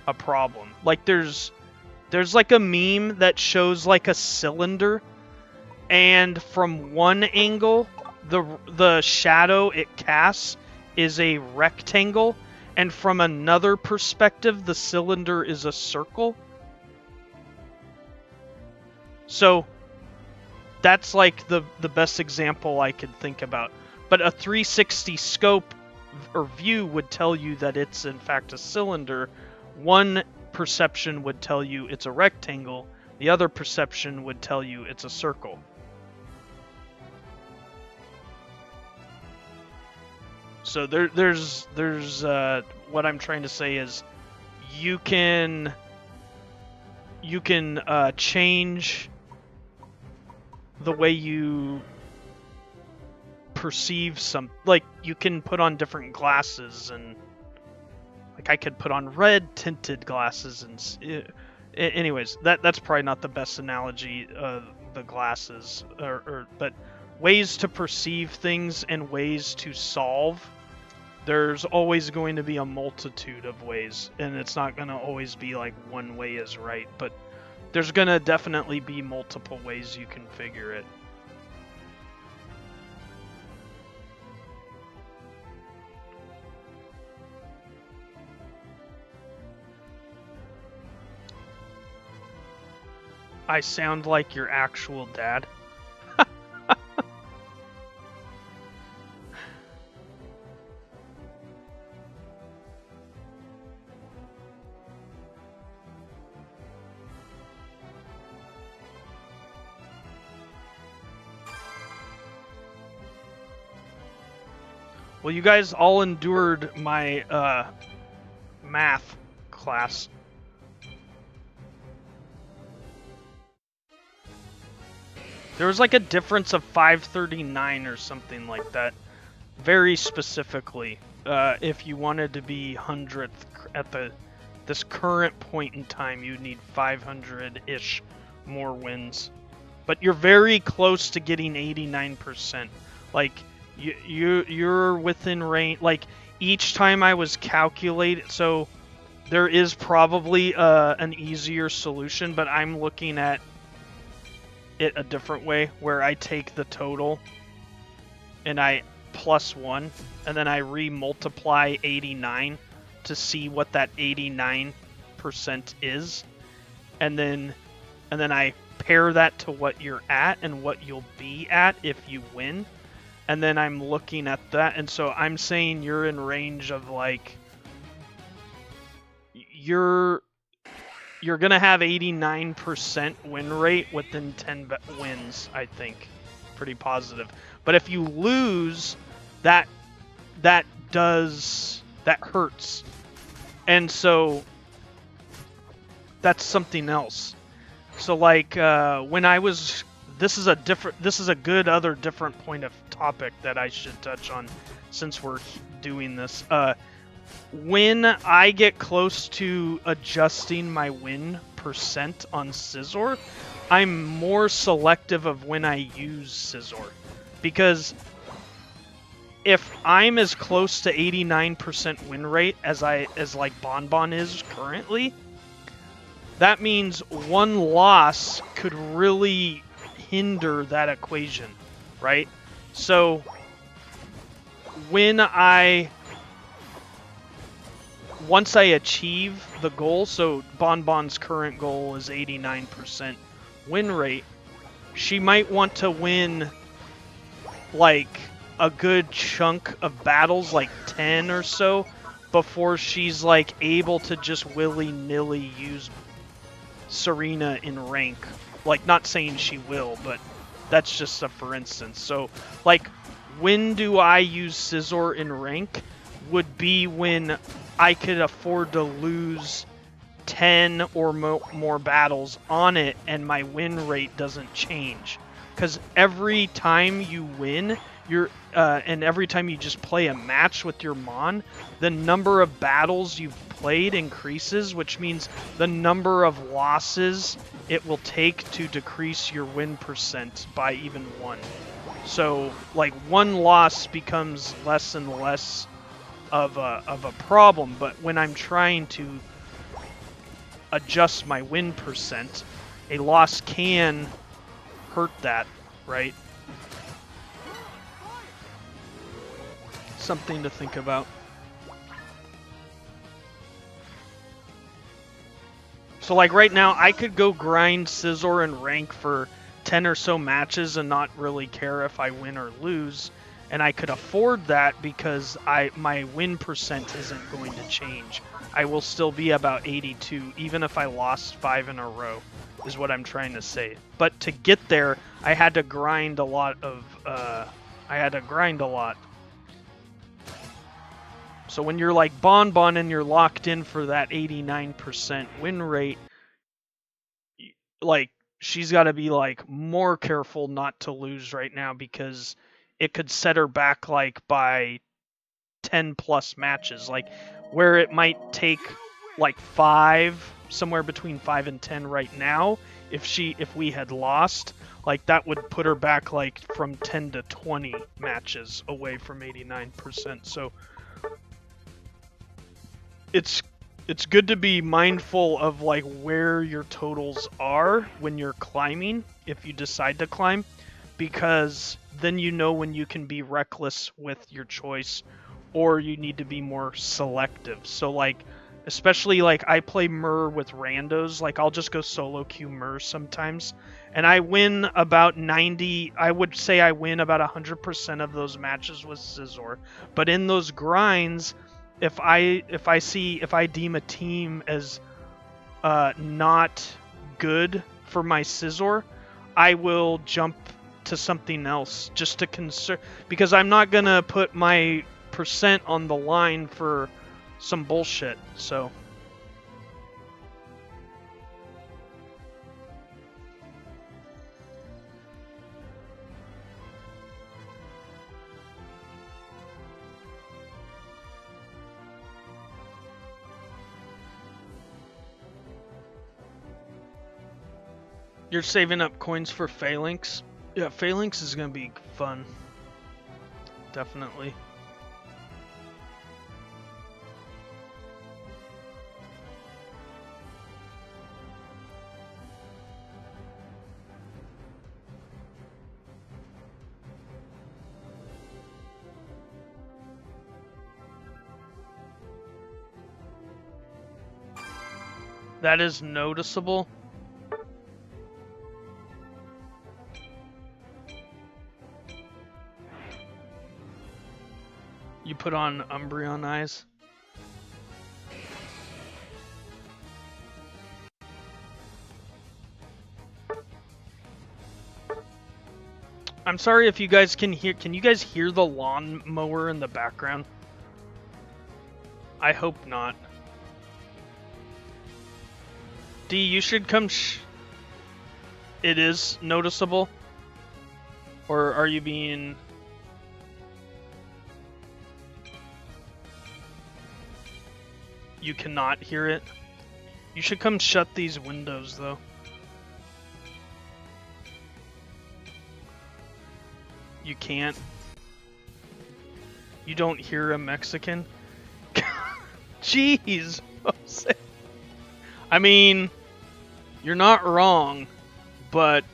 a problem. Like there's like a meme that shows like a cylinder, and from one angle the shadow it casts is a rectangle, and from another perspective the cylinder is a circle. So that's like the best example I could think about. But a 360 scope or view would tell you that it's in fact a cylinder. One perception would tell you it's a rectangle. The other perception would tell you it's a circle. So there's what I'm trying to say is you can change the way you perceive some, like you can put on different glasses, and like I could put on red tinted glasses, and anyways, that's probably not the best analogy of the glasses, but ways to perceive things and ways to solve. There's always going to be a multitude of ways, and it's not going to always be like one way is right, but there's going to definitely be multiple ways you can figure it. I sound like your actual dad. Well, you guys all endured my math class. There was like a difference of 539 or something like that. Very specifically, if you wanted to be 100th at this current point in time, you'd need 500-ish more wins. But you're very close to getting 89%. Like, you're within range. Like, each time I was calculating, so there is probably an easier solution, but I'm looking at it a different way, where I take the total and I plus 1, and then I re-multiply 89 to see what that 89% is, and then I pair that to what you're at and what you'll be at if you win, and then I'm looking at that, and so I'm saying you're in range of like you're gonna have 89% win rate within 10 wins, I think. Pretty positive. But if you lose, that hurts. And so that's something else. So like when I was, this is a good other different point of topic that I should touch on since we're doing this. When I get close to adjusting my win percent on Scizor, I'm more selective of when I use Scizor. Because if I'm as close to 89% win rate as like Bonbon is currently, that means one loss could really hinder that equation, right? So once I achieve the goal, so Bonbon's current goal is 89% win rate, she might want to win like a good chunk of battles, like 10 or so, before she's like able to just willy-nilly use Serena in rank. Like, not saying she will, but that's just a for instance. So like, when do I use Scizor in rank would be when I could afford to lose 10 or more battles on it and my win rate doesn't change. Because every time you win, and every time you just play a match with your Mon, the number of battles you've played increases, which means the number of losses it will take to decrease your win percent by even 1. So, like, 1 loss becomes less and less of a problem, but when I'm trying to adjust my win percent, a loss can hurt that, right? Something to think about. So like right now, I could go grind Scizor and rank for 10 or so matches and not really care if I win or lose. And I could afford that because my win percent isn't going to change. I will still be about 82, even if I lost 5 in a row, is what I'm trying to say. But to get there, I had to grind a lot of, So when you're like Bonbon and you're locked in for that 89% win rate, like, she's got to be like more careful not to lose right now because it could set her back like by 10 plus matches, like where it might take like 5, somewhere between 5 and 10 right now. If we had lost, like that would put her back like from 10 to 20 matches away from 89%. So it's good to be mindful of like where your totals are when you're climbing, if you decide to climb, because then you know when you can be reckless with your choice or you need to be more selective. So like, especially like I play Myrrh with randos, like I'll just go solo queue Myrrh sometimes, and I win about 90, I would say I win about 100% of those matches with Scizor. But in those grinds, if I deem a team as not good for my Scizor, I will jump to something else just to conserve, because I'm not gonna put my percent on the line for some bullshit. So you're saving up coins for Phalanx? Yeah, Phalanx is gonna be fun. Definitely. That is noticeable. You put on Umbreon eyes. I'm sorry if you guys can hear. Can you guys hear the lawn mower in the background? I hope not. D, you should come. It is noticeable? Or are you being... You cannot hear it? You should come shut these windows, though. You can't? You don't hear a Mexican? Jeez! I mean, you're not wrong, but...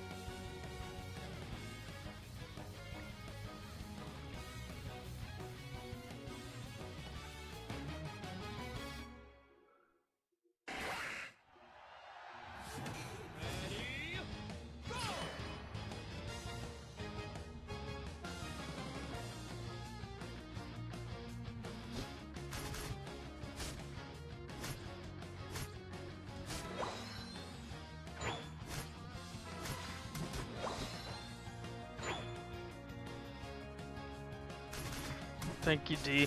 Thank you, D.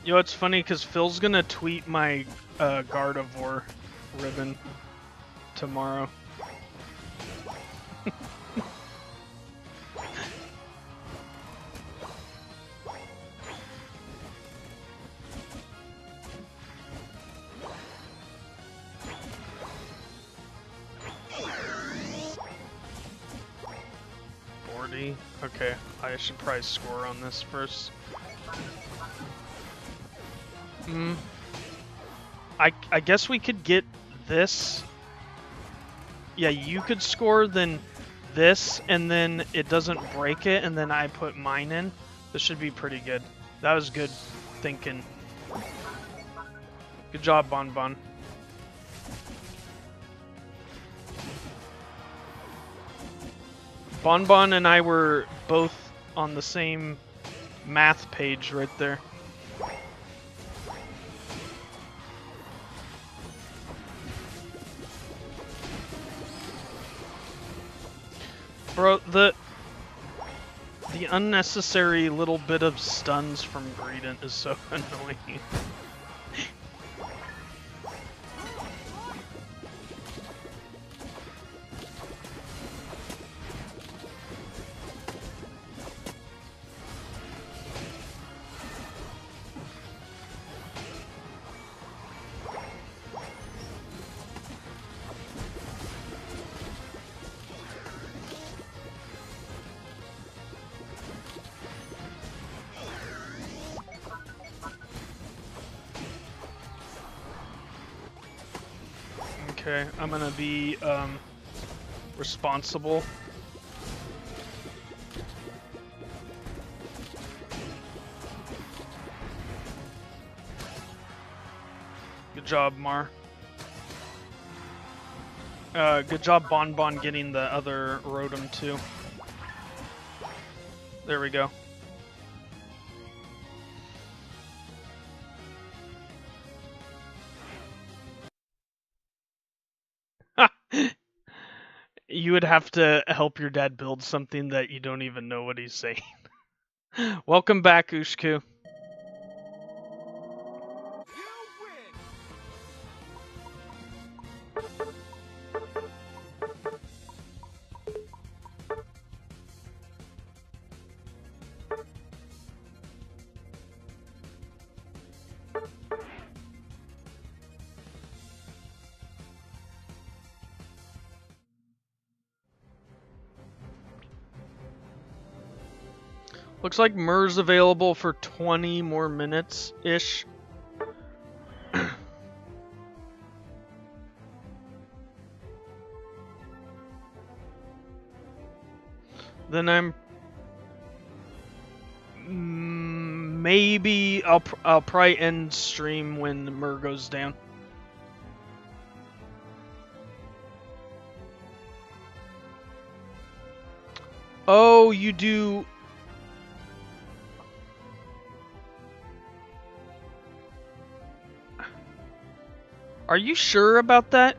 You know, it's funny because Phil's gonna tweet my Gardevoir ribbon tomorrow. Okay, I should probably score on this first. I guess we could get this. Yeah, you could score, then this, and then it doesn't break it, and then I put mine in. This should be pretty good. That was good thinking. Good job, Bon Bon. Bon Bon and I were both on the same math page right there. Bro, the unnecessary little bit of stuns from Greedent is so annoying. Okay, I'm gonna be responsible. Good job, Mar. Good job, Bon Bon, getting the other Rotom too. There we go. You would have to help your dad build something that you don't even know what he's saying. Welcome back, 𝗚𝗚𝗏𝗚. Looks like Mur's available for 20 more minutes-ish. Then I'm... maybe I'll probably end stream when Mur goes down. Oh, you do... Are you sure about that?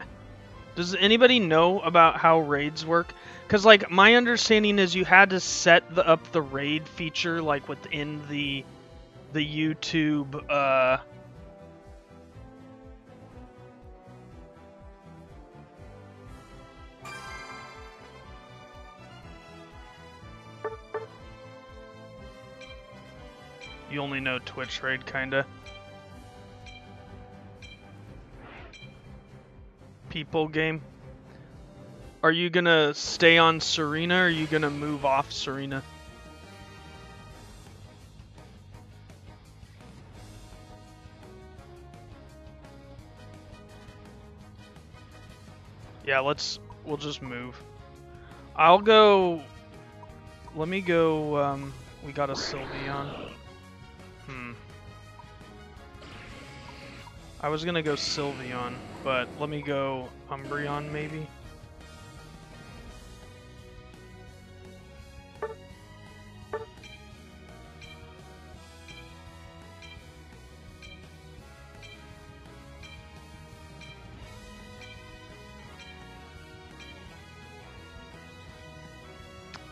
Does anybody know about how raids work? Because, like, my understanding is you had to set up the raid feature, like, within the YouTube, You only know Twitch raid, kinda. People game. Are you gonna stay on Serena, or are you gonna move off Serena? Yeah, we'll just move. I'll go, let me go, we got a Sylveon. I was gonna go Sylveon, but let me go Umbreon maybe.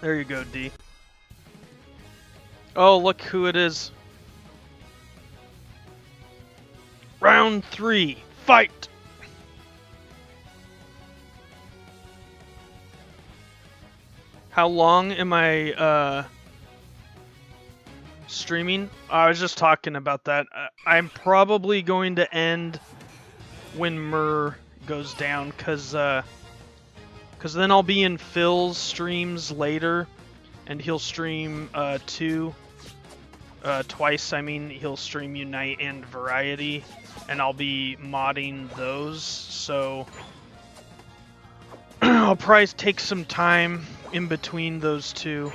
There you go, D. Oh, look who it is. Round 3, fight! How long am I streaming? I was just talking about that. I'm probably going to end when 𝗚 goes down, cause then I'll be in Phil's streams later, and he'll stream twice. I mean, he'll stream Unite and Variety, and I'll be modding those. So I'll probably take some time in between those two.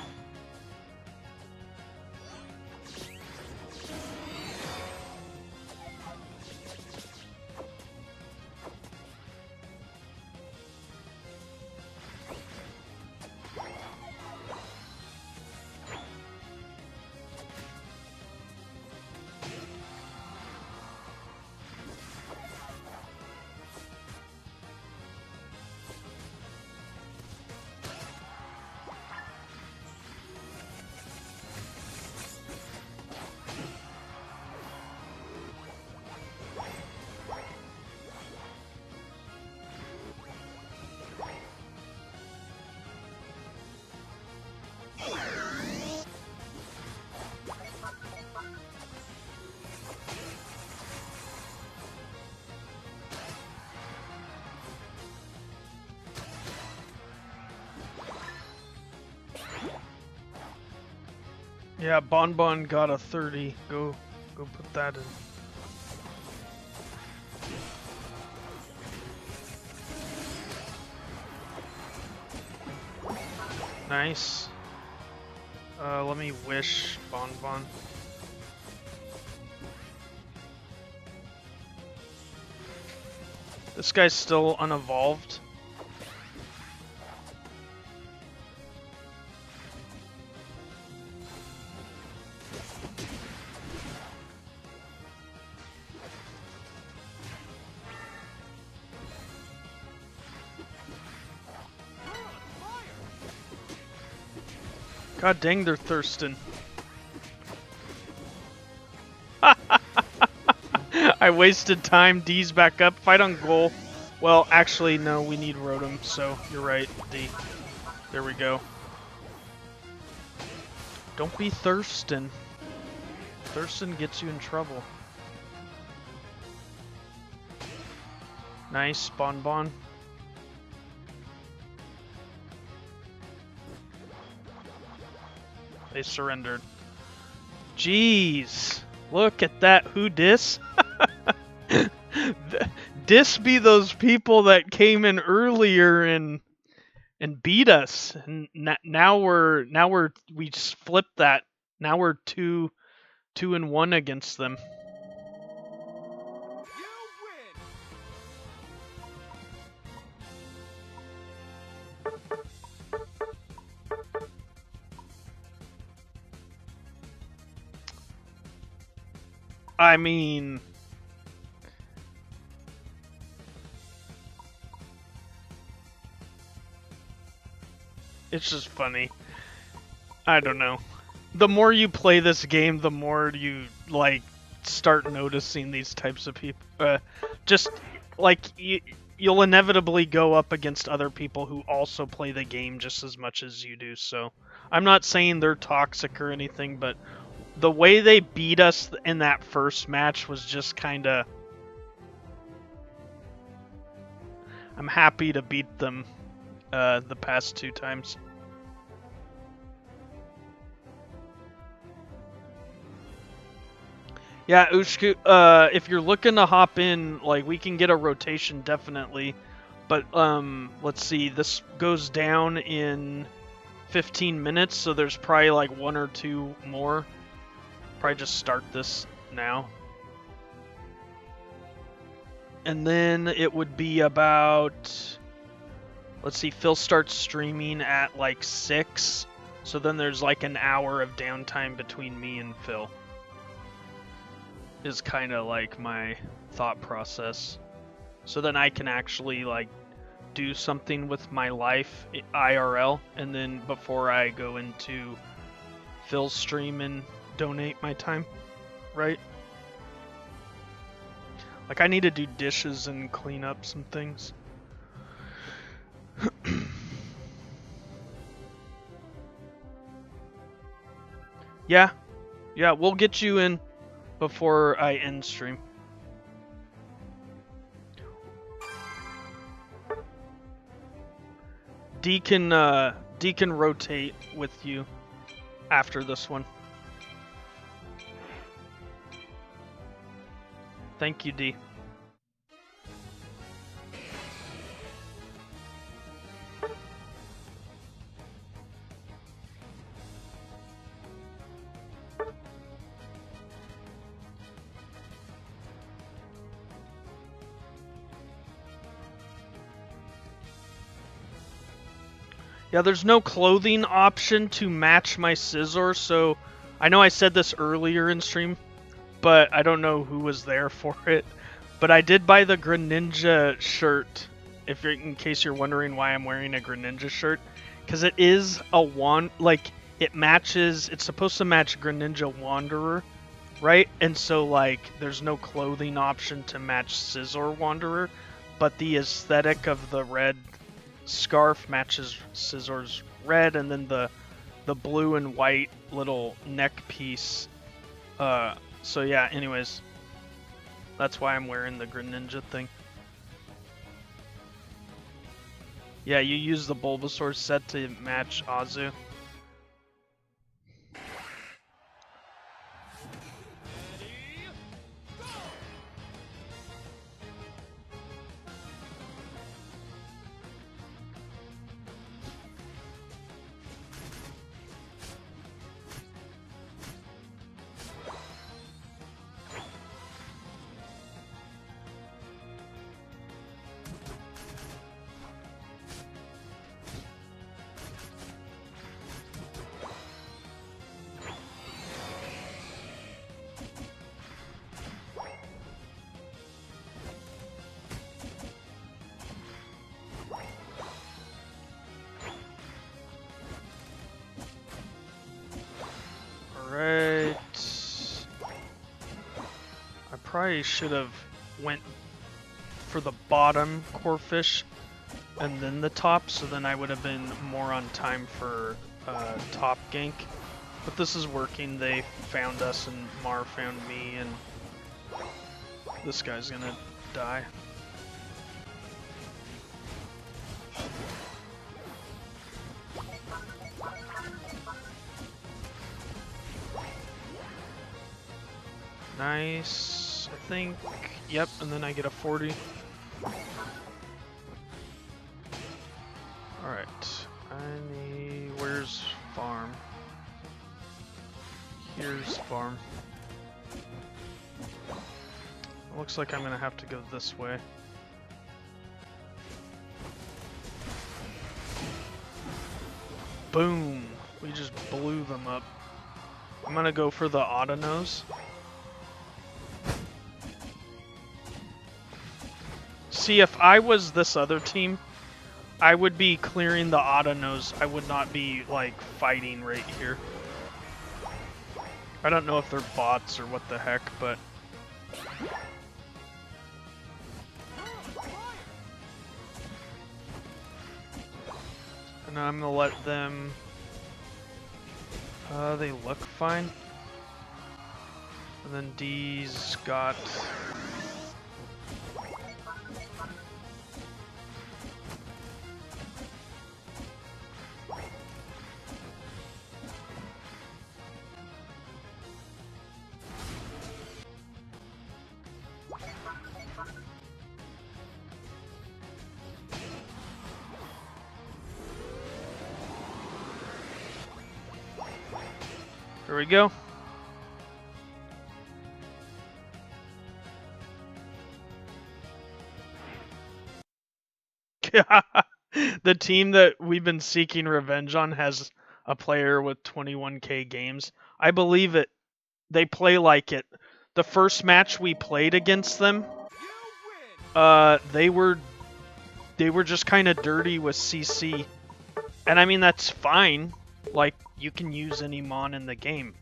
Yeah, Bonbon got a 30. Go put that in. Nice. Let me wish Bonbon. This guy's still unevolved. God dang, they're thirsting. I wasted time. D's back up. Fight on goal. Well, actually, no, we need Rotom, so you're right, D. There we go. Don't be thirsting. Thirsting gets you in trouble. Nice, Bonbon. They surrendered. Jeez. Look at that. Who dis? Dis be those people that came in earlier and beat us. And now we just flipped that. Now we're 2-1 against them. I mean, it's just funny. I don't know. The more you play this game, the more you like start noticing these types of people. Just like you'll inevitably go up against other people who also play the game just as much as you do. So I'm not saying they're toxic or anything, but the way they beat us in that first match was just kind of... I'm happy to beat them the past 2 times. Yeah, 𝗚𝗚𝗡𝗧, if you're looking to hop in, like, we can get a rotation definitely. But let's see, this goes down in 15 minutes, so there's probably like 1 or 2 more. Probably just start this now. And then it would be about... Let's see, Phil starts streaming at like 6. So then there's like an hour of downtime between me and Phil. Is kind of like my thought process. So then I can actually like do something with my life IRL. And then before I go into Phil's stream and donate my time, right? Like, I need to do dishes and clean up some things. Yeah, we'll get you in before I end stream. D can rotate with you after this one. Thank you, D. Yeah, there's no clothing option to match my Scizor, so I know I said this earlier in stream, but I don't know who was there for it. But I did buy the Greninja shirt, in case you're wondering why I'm wearing a Greninja shirt, because it is a it matches. It's supposed to match Greninja Wanderer, right? And so like, there's no clothing option to match Scizor Wanderer, but the aesthetic of the red scarf matches Scizor's red, and then the blue and white little neck piece. So yeah, anyways, that's why I'm wearing the Greninja thing. Yeah, you use the Bulbasaur set to match Azu. Probably should have went for the bottom Corphish and then the top, so then I would have been more on time for top gank. But this is working. They found us and Mar found me, and this guy's gonna die. Nice. I think, yep, and then I get a 40. Alright, where's farm? Here's farm. It looks like I'm gonna have to go this way. Boom! We just blew them up. I'm gonna go for the Autonos. See, if I was this other team, I would be clearing the Autonos. I would not be, like, fighting right here. I don't know if they're bots or what the heck, but... And I'm gonna let them... they look fine. And then D's got... Here we go. The team that we've been seeking revenge on has a player with 21k games. I believe it. They play like it. The first match we played against them, they were just kind of dirty with CC. And I mean, that's fine. Like, you can use any Mon in the game.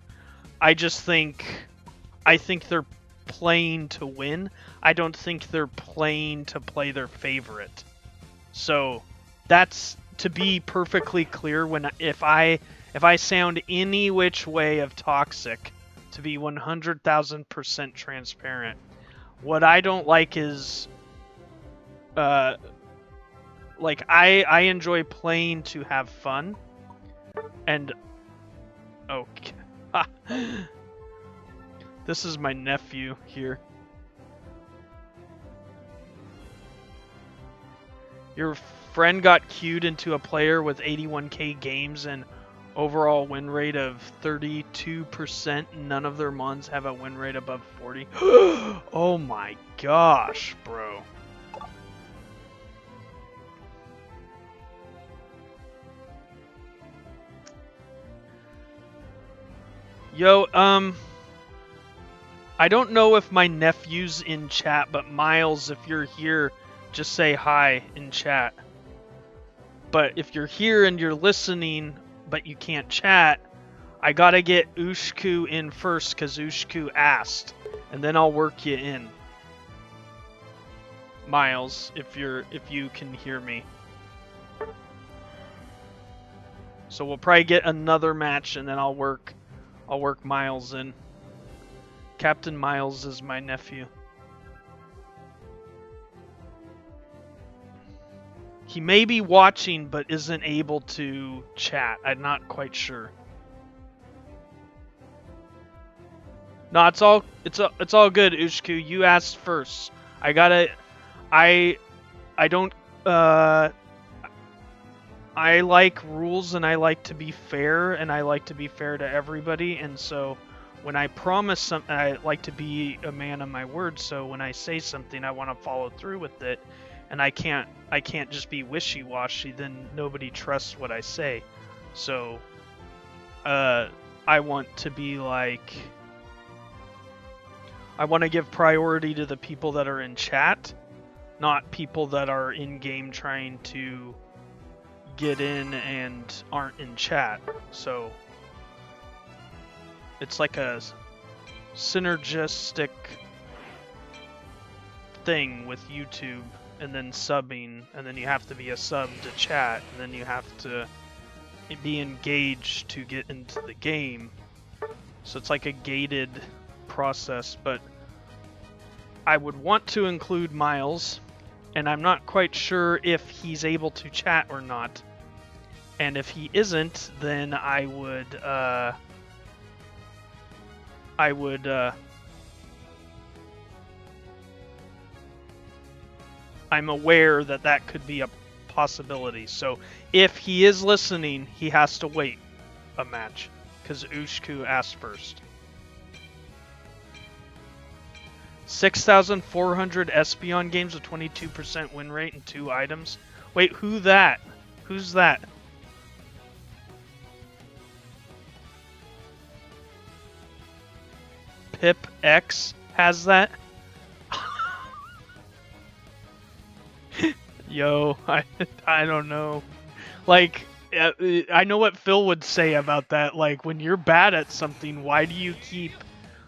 I think they're playing to win. I don't think they're playing to play their favorite. So that's to be perfectly clear. If I sound any which way of toxic, to be 100,000% transparent, what I don't like is, like I enjoy playing to have fun, and okay, this is my nephew here. Your friend got queued into a player with 81k games and overall win rate of 32%. None of their mons have a win rate above 40. Oh my gosh, bro. Yo, I don't know if my nephew's in chat, but Miles, if you're here, just say hi in chat. But if you're here and you're listening, but you can't chat, I gotta get 𝗚𝗏𝗡 in first, because 𝗚𝗏𝗡 asked, and then I'll work you in. Miles, if you can hear me. So we'll probably get another match, and then I'll work Miles in. Captain Miles is my nephew. He may be watching, but isn't able to chat. I'm not quite sure. No, it's all good, 𝗚𝗏𝗡. You asked first. I don't. I like rules, and I like to be fair, and I like to be fair to everybody. And so, when I promise something, I like to be a man of my word. So when I say something, I want to follow through with it. And I can't just be wishy-washy, then nobody trusts what I say. So, I want to be like, I want to give priority to the people that are in chat, not people that are in-game trying to get in and aren't in chat. So, it's like a synergistic thing with YouTube. And then subbing, and then you have to be a sub to chat, and then you have to be engaged to get into the game. So it's like a gated process, but I would want to include Miles, and I'm not quite sure if he's able to chat or not. And if he isn't, then I'm aware that that could be a possibility. So if he is listening, he has to wait a match, because 𝗚𝗏𝗡 asked first. 6,400 Espeon games with 22% win rate and 2 items. Wait, who's that? Pip X has that? Yo, I don't know. Like, I know what Phil would say about that. Like, when you're bad at something, why do you keep,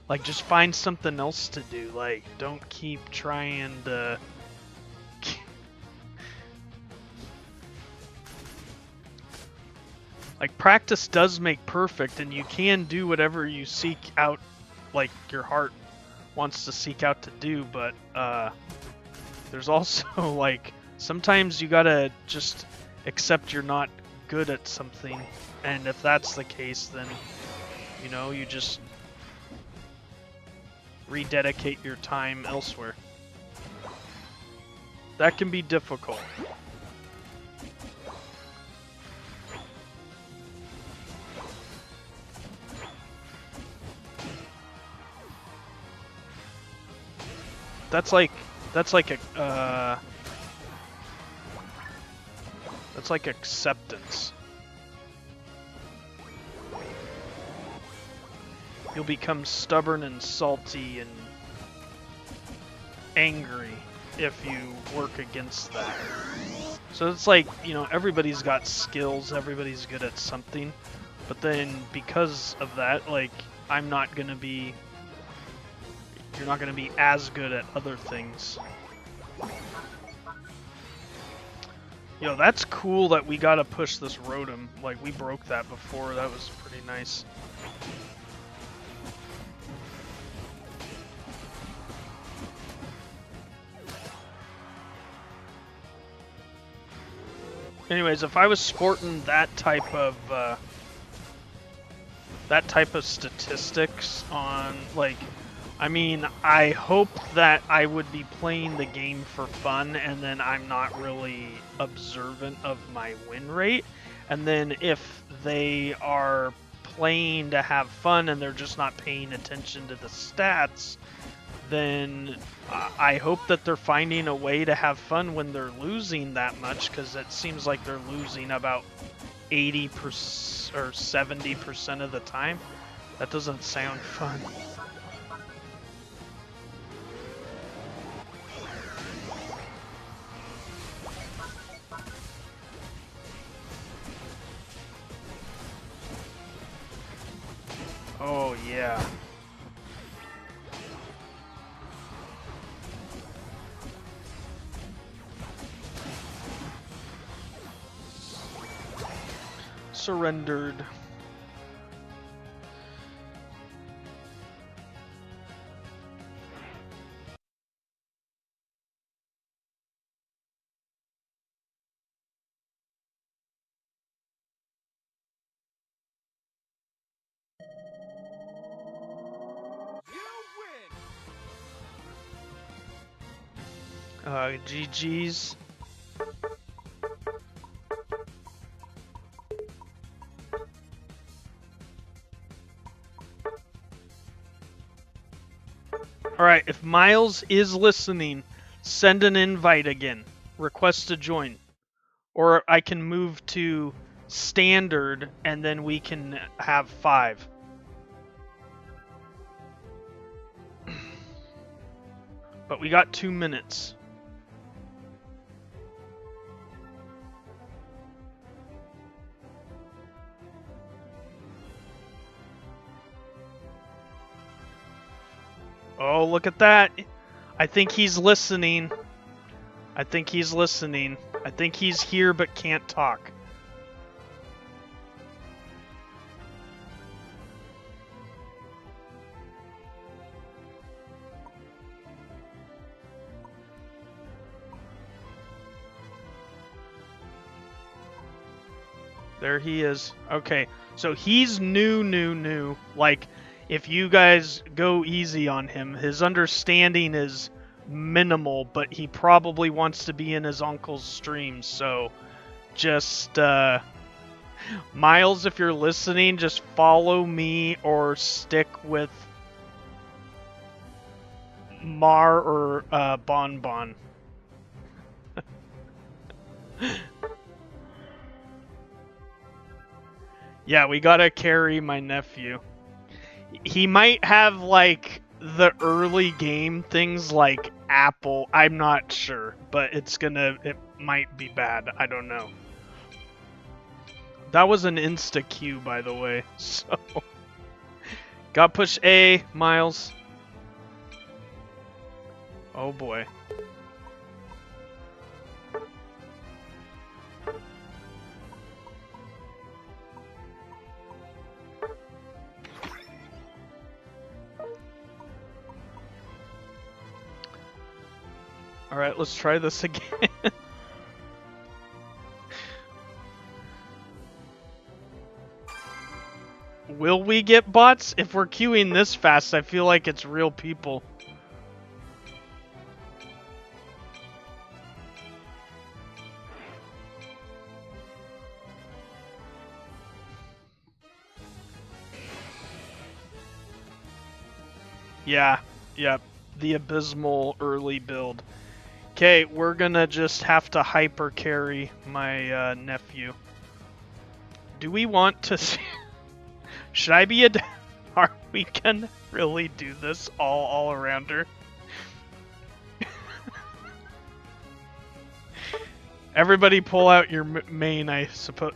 like, just find something else to do. Like, don't keep trying to... Like, practice does make perfect, and you can do whatever you seek out, like, your heart wants to seek out to do, but, there's also, like... Sometimes you gotta just accept you're not good at something, and if that's the case, then, you know, you just rededicate your time elsewhere. That can be difficult. That's like acceptance. You'll become stubborn and salty and angry if you work against that. So it's like, you know, everybody's got skills, everybody's good at something, but then because of that, like, I'm not gonna be you're not going to be as good at other things. Yo, that's cool that we got to push this Rotom. Like, we broke that before. That was pretty nice. Anyways, if I was sporting that type of statistics on, like, I mean, I hope that I would be playing the game for fun, and then I'm not really observant of my win rate. And then if they are playing to have fun and they're just not paying attention to the stats, then I hope that they're finding a way to have fun when they're losing that much, because it seems like they're losing about 80% or 70% of the time. That doesn't sound fun. Oh, yeah. Surrendered. GG's. Alright, if Miles is listening, send an invite again. Request to join. Or I can move to standard and then we can have 5. But we got 2 minutes. Oh, look at that. I think he's listening. I think he's listening. I think he's here but can't talk. There he is. Okay, so he's new. Like, if you guys go easy on him, his understanding is minimal, but he probably wants to be in his uncle's stream, so just, Miles, if you're listening, just follow me or stick with Mar or Bonbon. Yeah, we gotta carry my nephew. He might have, like, the early game things like Apple. I'm not sure, but it might be bad. I don't know. That was an insta-Q, by the way, so... Got push A, Miles. Oh boy. Alright, let's try this again. Will we get bots? If we're queuing this fast, I feel like it's real people. Yeah, the abysmal early build. Okay, we're gonna just have to hyper carry my nephew. Do we want to... Should I be a... Are we gonna really do this all around her? Everybody pull out your main, I suppose.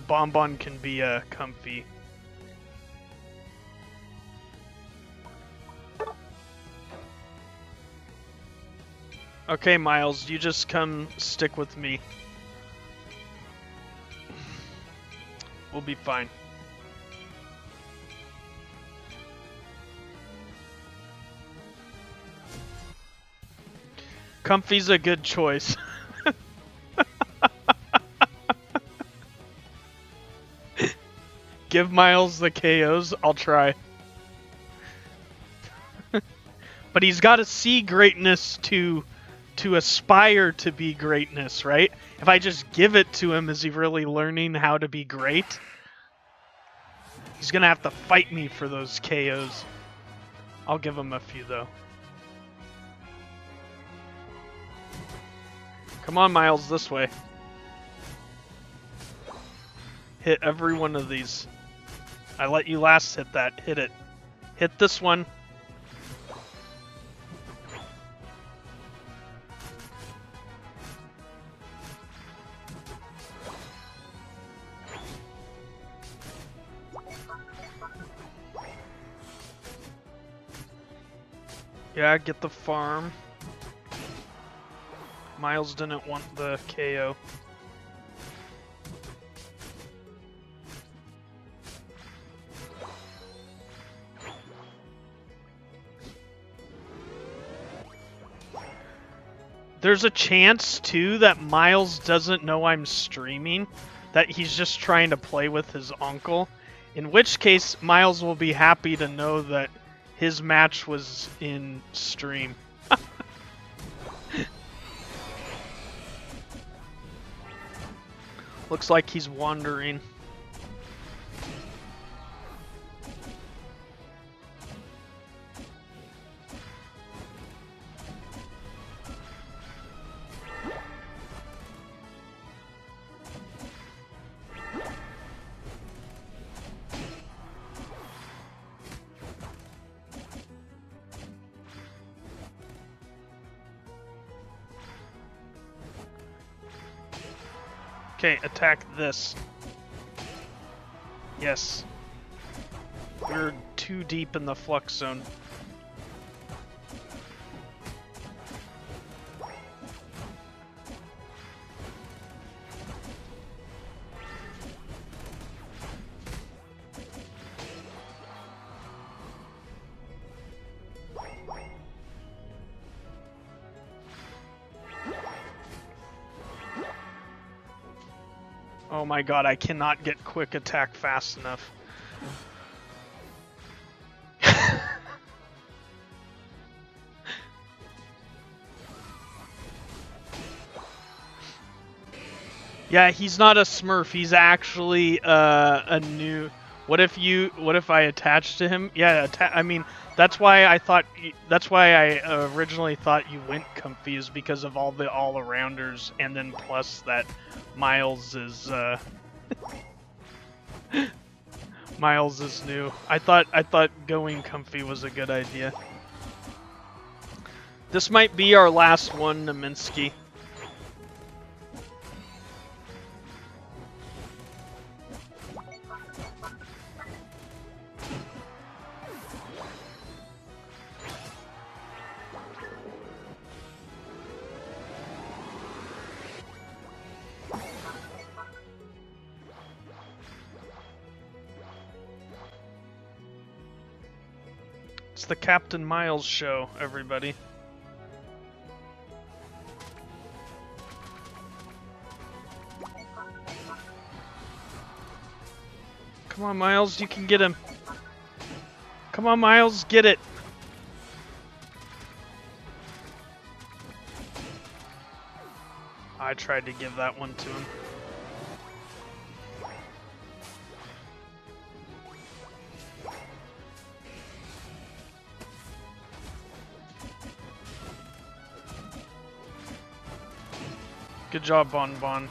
Bonbon can be comfy. Okay, Miles, you just come stick with me. We'll be fine. Comfy's a good choice. Give Miles the KOs, I'll try. But he's got to see greatness to aspire to be greatness, right? If I just give it to him, is he really learning how to be great? He's gonna have to fight me for those KOs. I'll give him a few, though. Come on, Miles, this way. Hit every one of these. I let you last hit that. Hit it. Hit this one. Yeah, get the farm. Miles didn't want the KO. There's a chance, too, that Miles doesn't know I'm streaming, that he's just trying to play with his uncle, in which case Miles will be happy to know that his match was in stream. Looks like he's wandering. Okay, attack this. Yes. We're too deep in the flux zone. Oh my god, I cannot get quick attack fast enough. Yeah, he's not a Smurf. He's actually a new. What if I attach to him? Yeah, I mean, that's why I thought. That's why I originally thought you went Comfy, is because of all the all-arounders, and then plus that Miles is Miles is new. I thought going Comfy was a good idea. This might be our last one, Naminsky. It's the Captain Miles show, everybody. Come on, Miles, you can get him. Come on, Miles, get it. I tried to give that one to him. Good job, Bon Bon.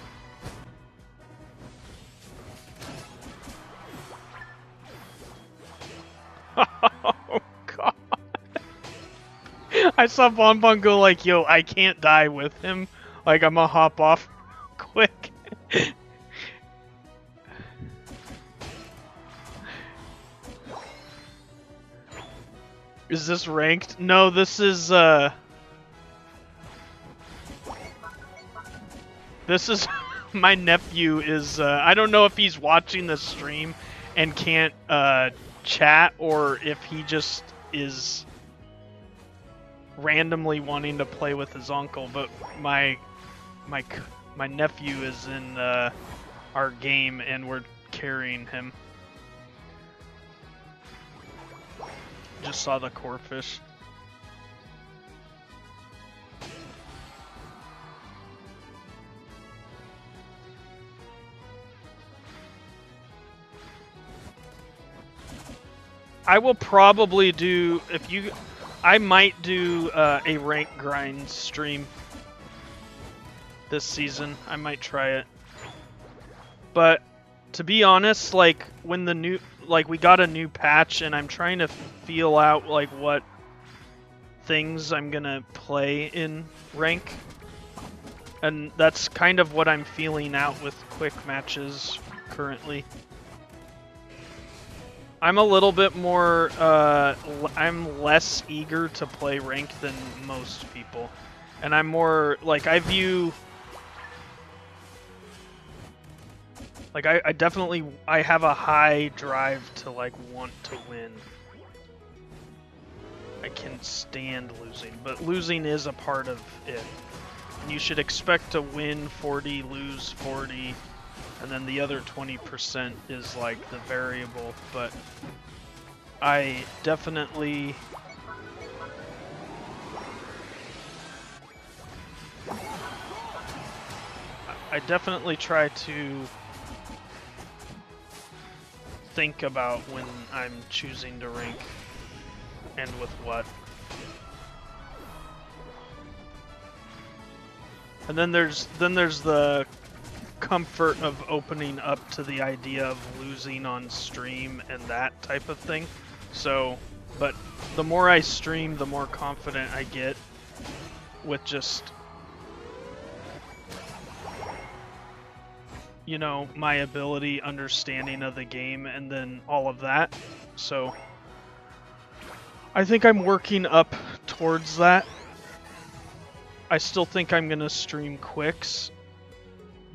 Oh, God. I saw Bon Bon go like, yo, I can't die with him. Like, I'm gonna hop off quick. Is this ranked? No, this is, This is my nephew is I don't know if he's watching the stream and can't chat, or if he just is randomly wanting to play with his uncle, but my nephew is in our game and we're carrying him. Just saw the 𝗚𝗓𝗏. I will probably do, I might do a rank grind stream this season. I might try it. But to be honest, like when we got a new patch and I'm trying to feel out like what things I'm gonna play in rank. And that's kind of what I'm feeling out with quick matches currently. I'm a little bit more, I'm less eager to play rank than most people. And I'm more, like, I view, like, I definitely, I have a high drive to, like, want to win. I can stand losing, but losing is a part of it. And you should expect to win 40, lose 40, and then the other 20% is like the variable, but I definitely try to think about when I'm choosing to rank and with what. And then there's the comfort of opening up to the idea of losing on stream and that type of thing. So, but the more I stream, the more confident I get with just, you know, my ability, understanding of the game, and then all of that. So, I think I'm working up towards that. I still think I'm gonna stream quicks,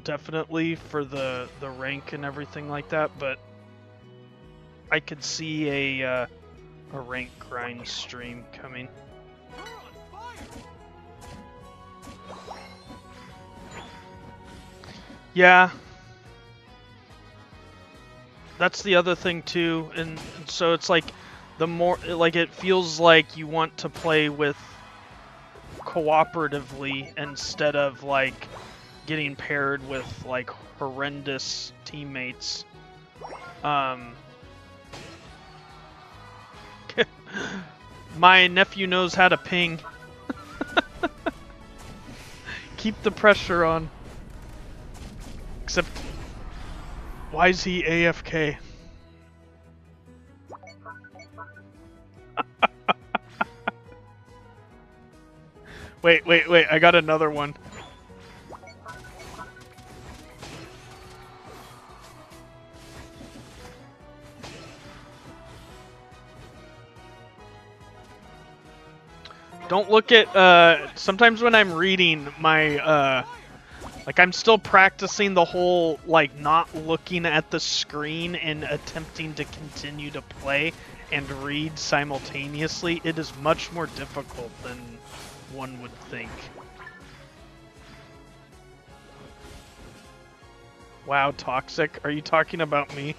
definitely, for the rank and everything like that, but I could see a rank grind stream coming. Yeah. That's the other thing too, and so it's like the more, like, it feels like you want to play with cooperatively instead of like getting paired with like horrendous teammates. My nephew knows how to ping. Keep the pressure on. Except, why is he AFK? Wait, I got another one. Don't look at, sometimes when I'm reading my, like, I'm still practicing the whole, like, not looking at the screen and attempting to continue to play and read simultaneously. It is much more difficult than one would think. Wow, Toxic, are you talking about me?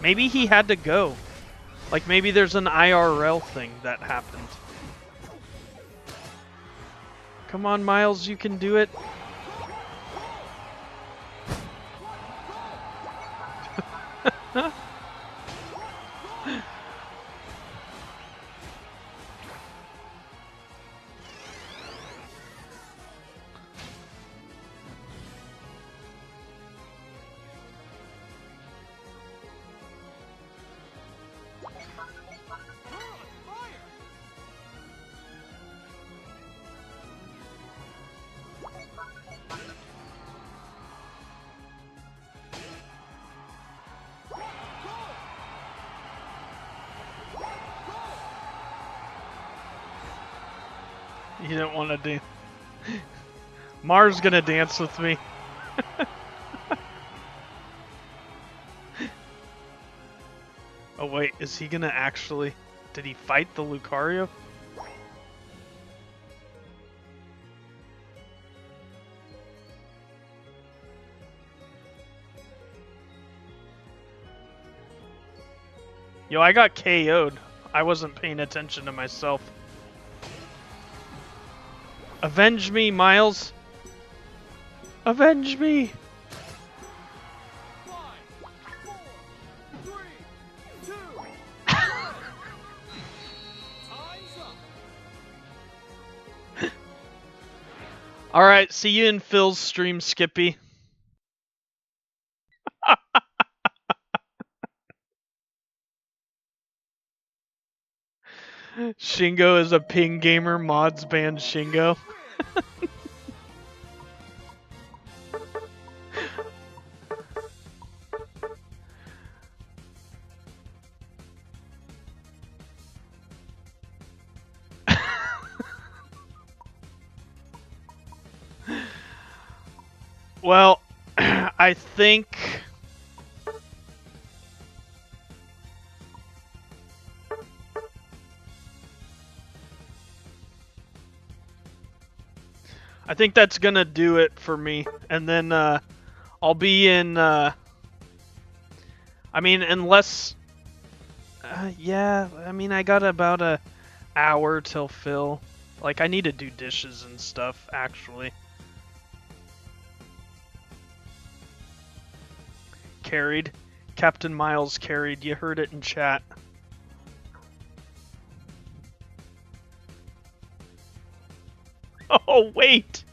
Maybe he had to go. Like, maybe there's an IRL thing that happened. Come on, Miles, you can do it. You don't want to do. Mars gonna dance with me. Oh wait, is he gonna actually... Did he fight the Lucario? Yo, I got KO'd. I wasn't paying attention to myself. Avenge me, Miles. Avenge me. 5, 4, 3, 2. Time's up. Alright, see you in Phil's stream, Skippy. Shingo is a ping gamer, mods banned Shingo. Well, I think... I think that's gonna do it for me, and then I'll be in. I mean, unless, yeah. I mean, I got about an hour till Phil. Like, I need to do dishes and stuff, actually. Carried, Captain Miles carried. You heard it in chat. Oh, wait!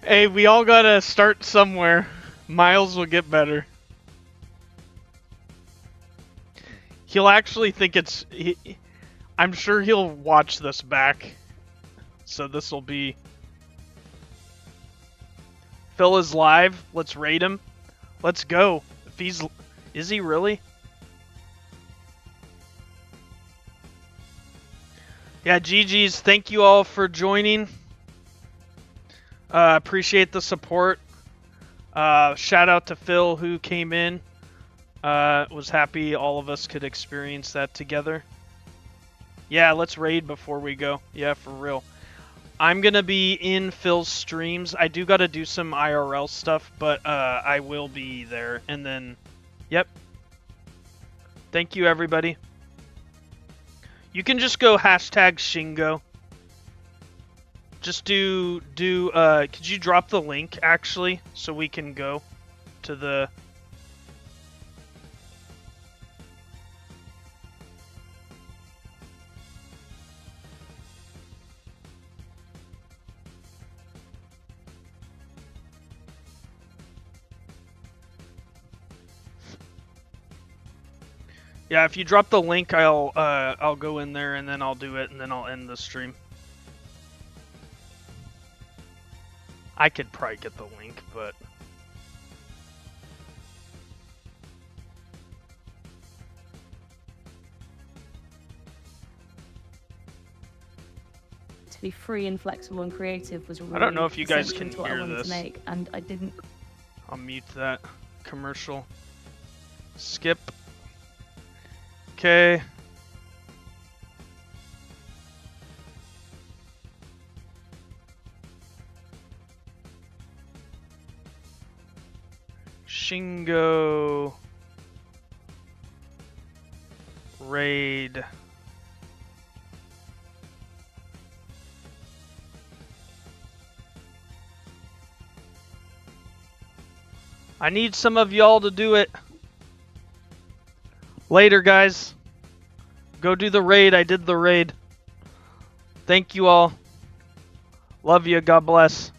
Hey, we all gotta start somewhere. Miles will get better. He'll actually think it's... I'm sure he'll watch this back. So this will be... Phil is live. Let's raid him. Let's go. If he's... Is he really? Yeah, GG's. Thank you all for joining. Appreciate the support. Shout out to Phil who came in. Was happy all of us could experience that together. Yeah, let's raid before we go. Yeah, for real. I'm gonna be in Phil's streams. I do gotta do some IRL stuff, but I will be there. And then... Yep. Thank you, everybody. You can just go hashtag Shingo. Just could you drop the link, actually, so we can go to the... Yeah, if you drop the link, I'll go in there and then I'll do it and then I'll end the stream. I could probably get the link, but... To be free and flexible and creative was really I don't know if you guys essential can to what I hear wanted this. to make, and I didn't. I'll mute that commercial. Skip. Okay. Shingo. Raid. I need some of y'all to do it. Later, guys. Go do the raid. I did the raid. Thank you all. Love you. God bless.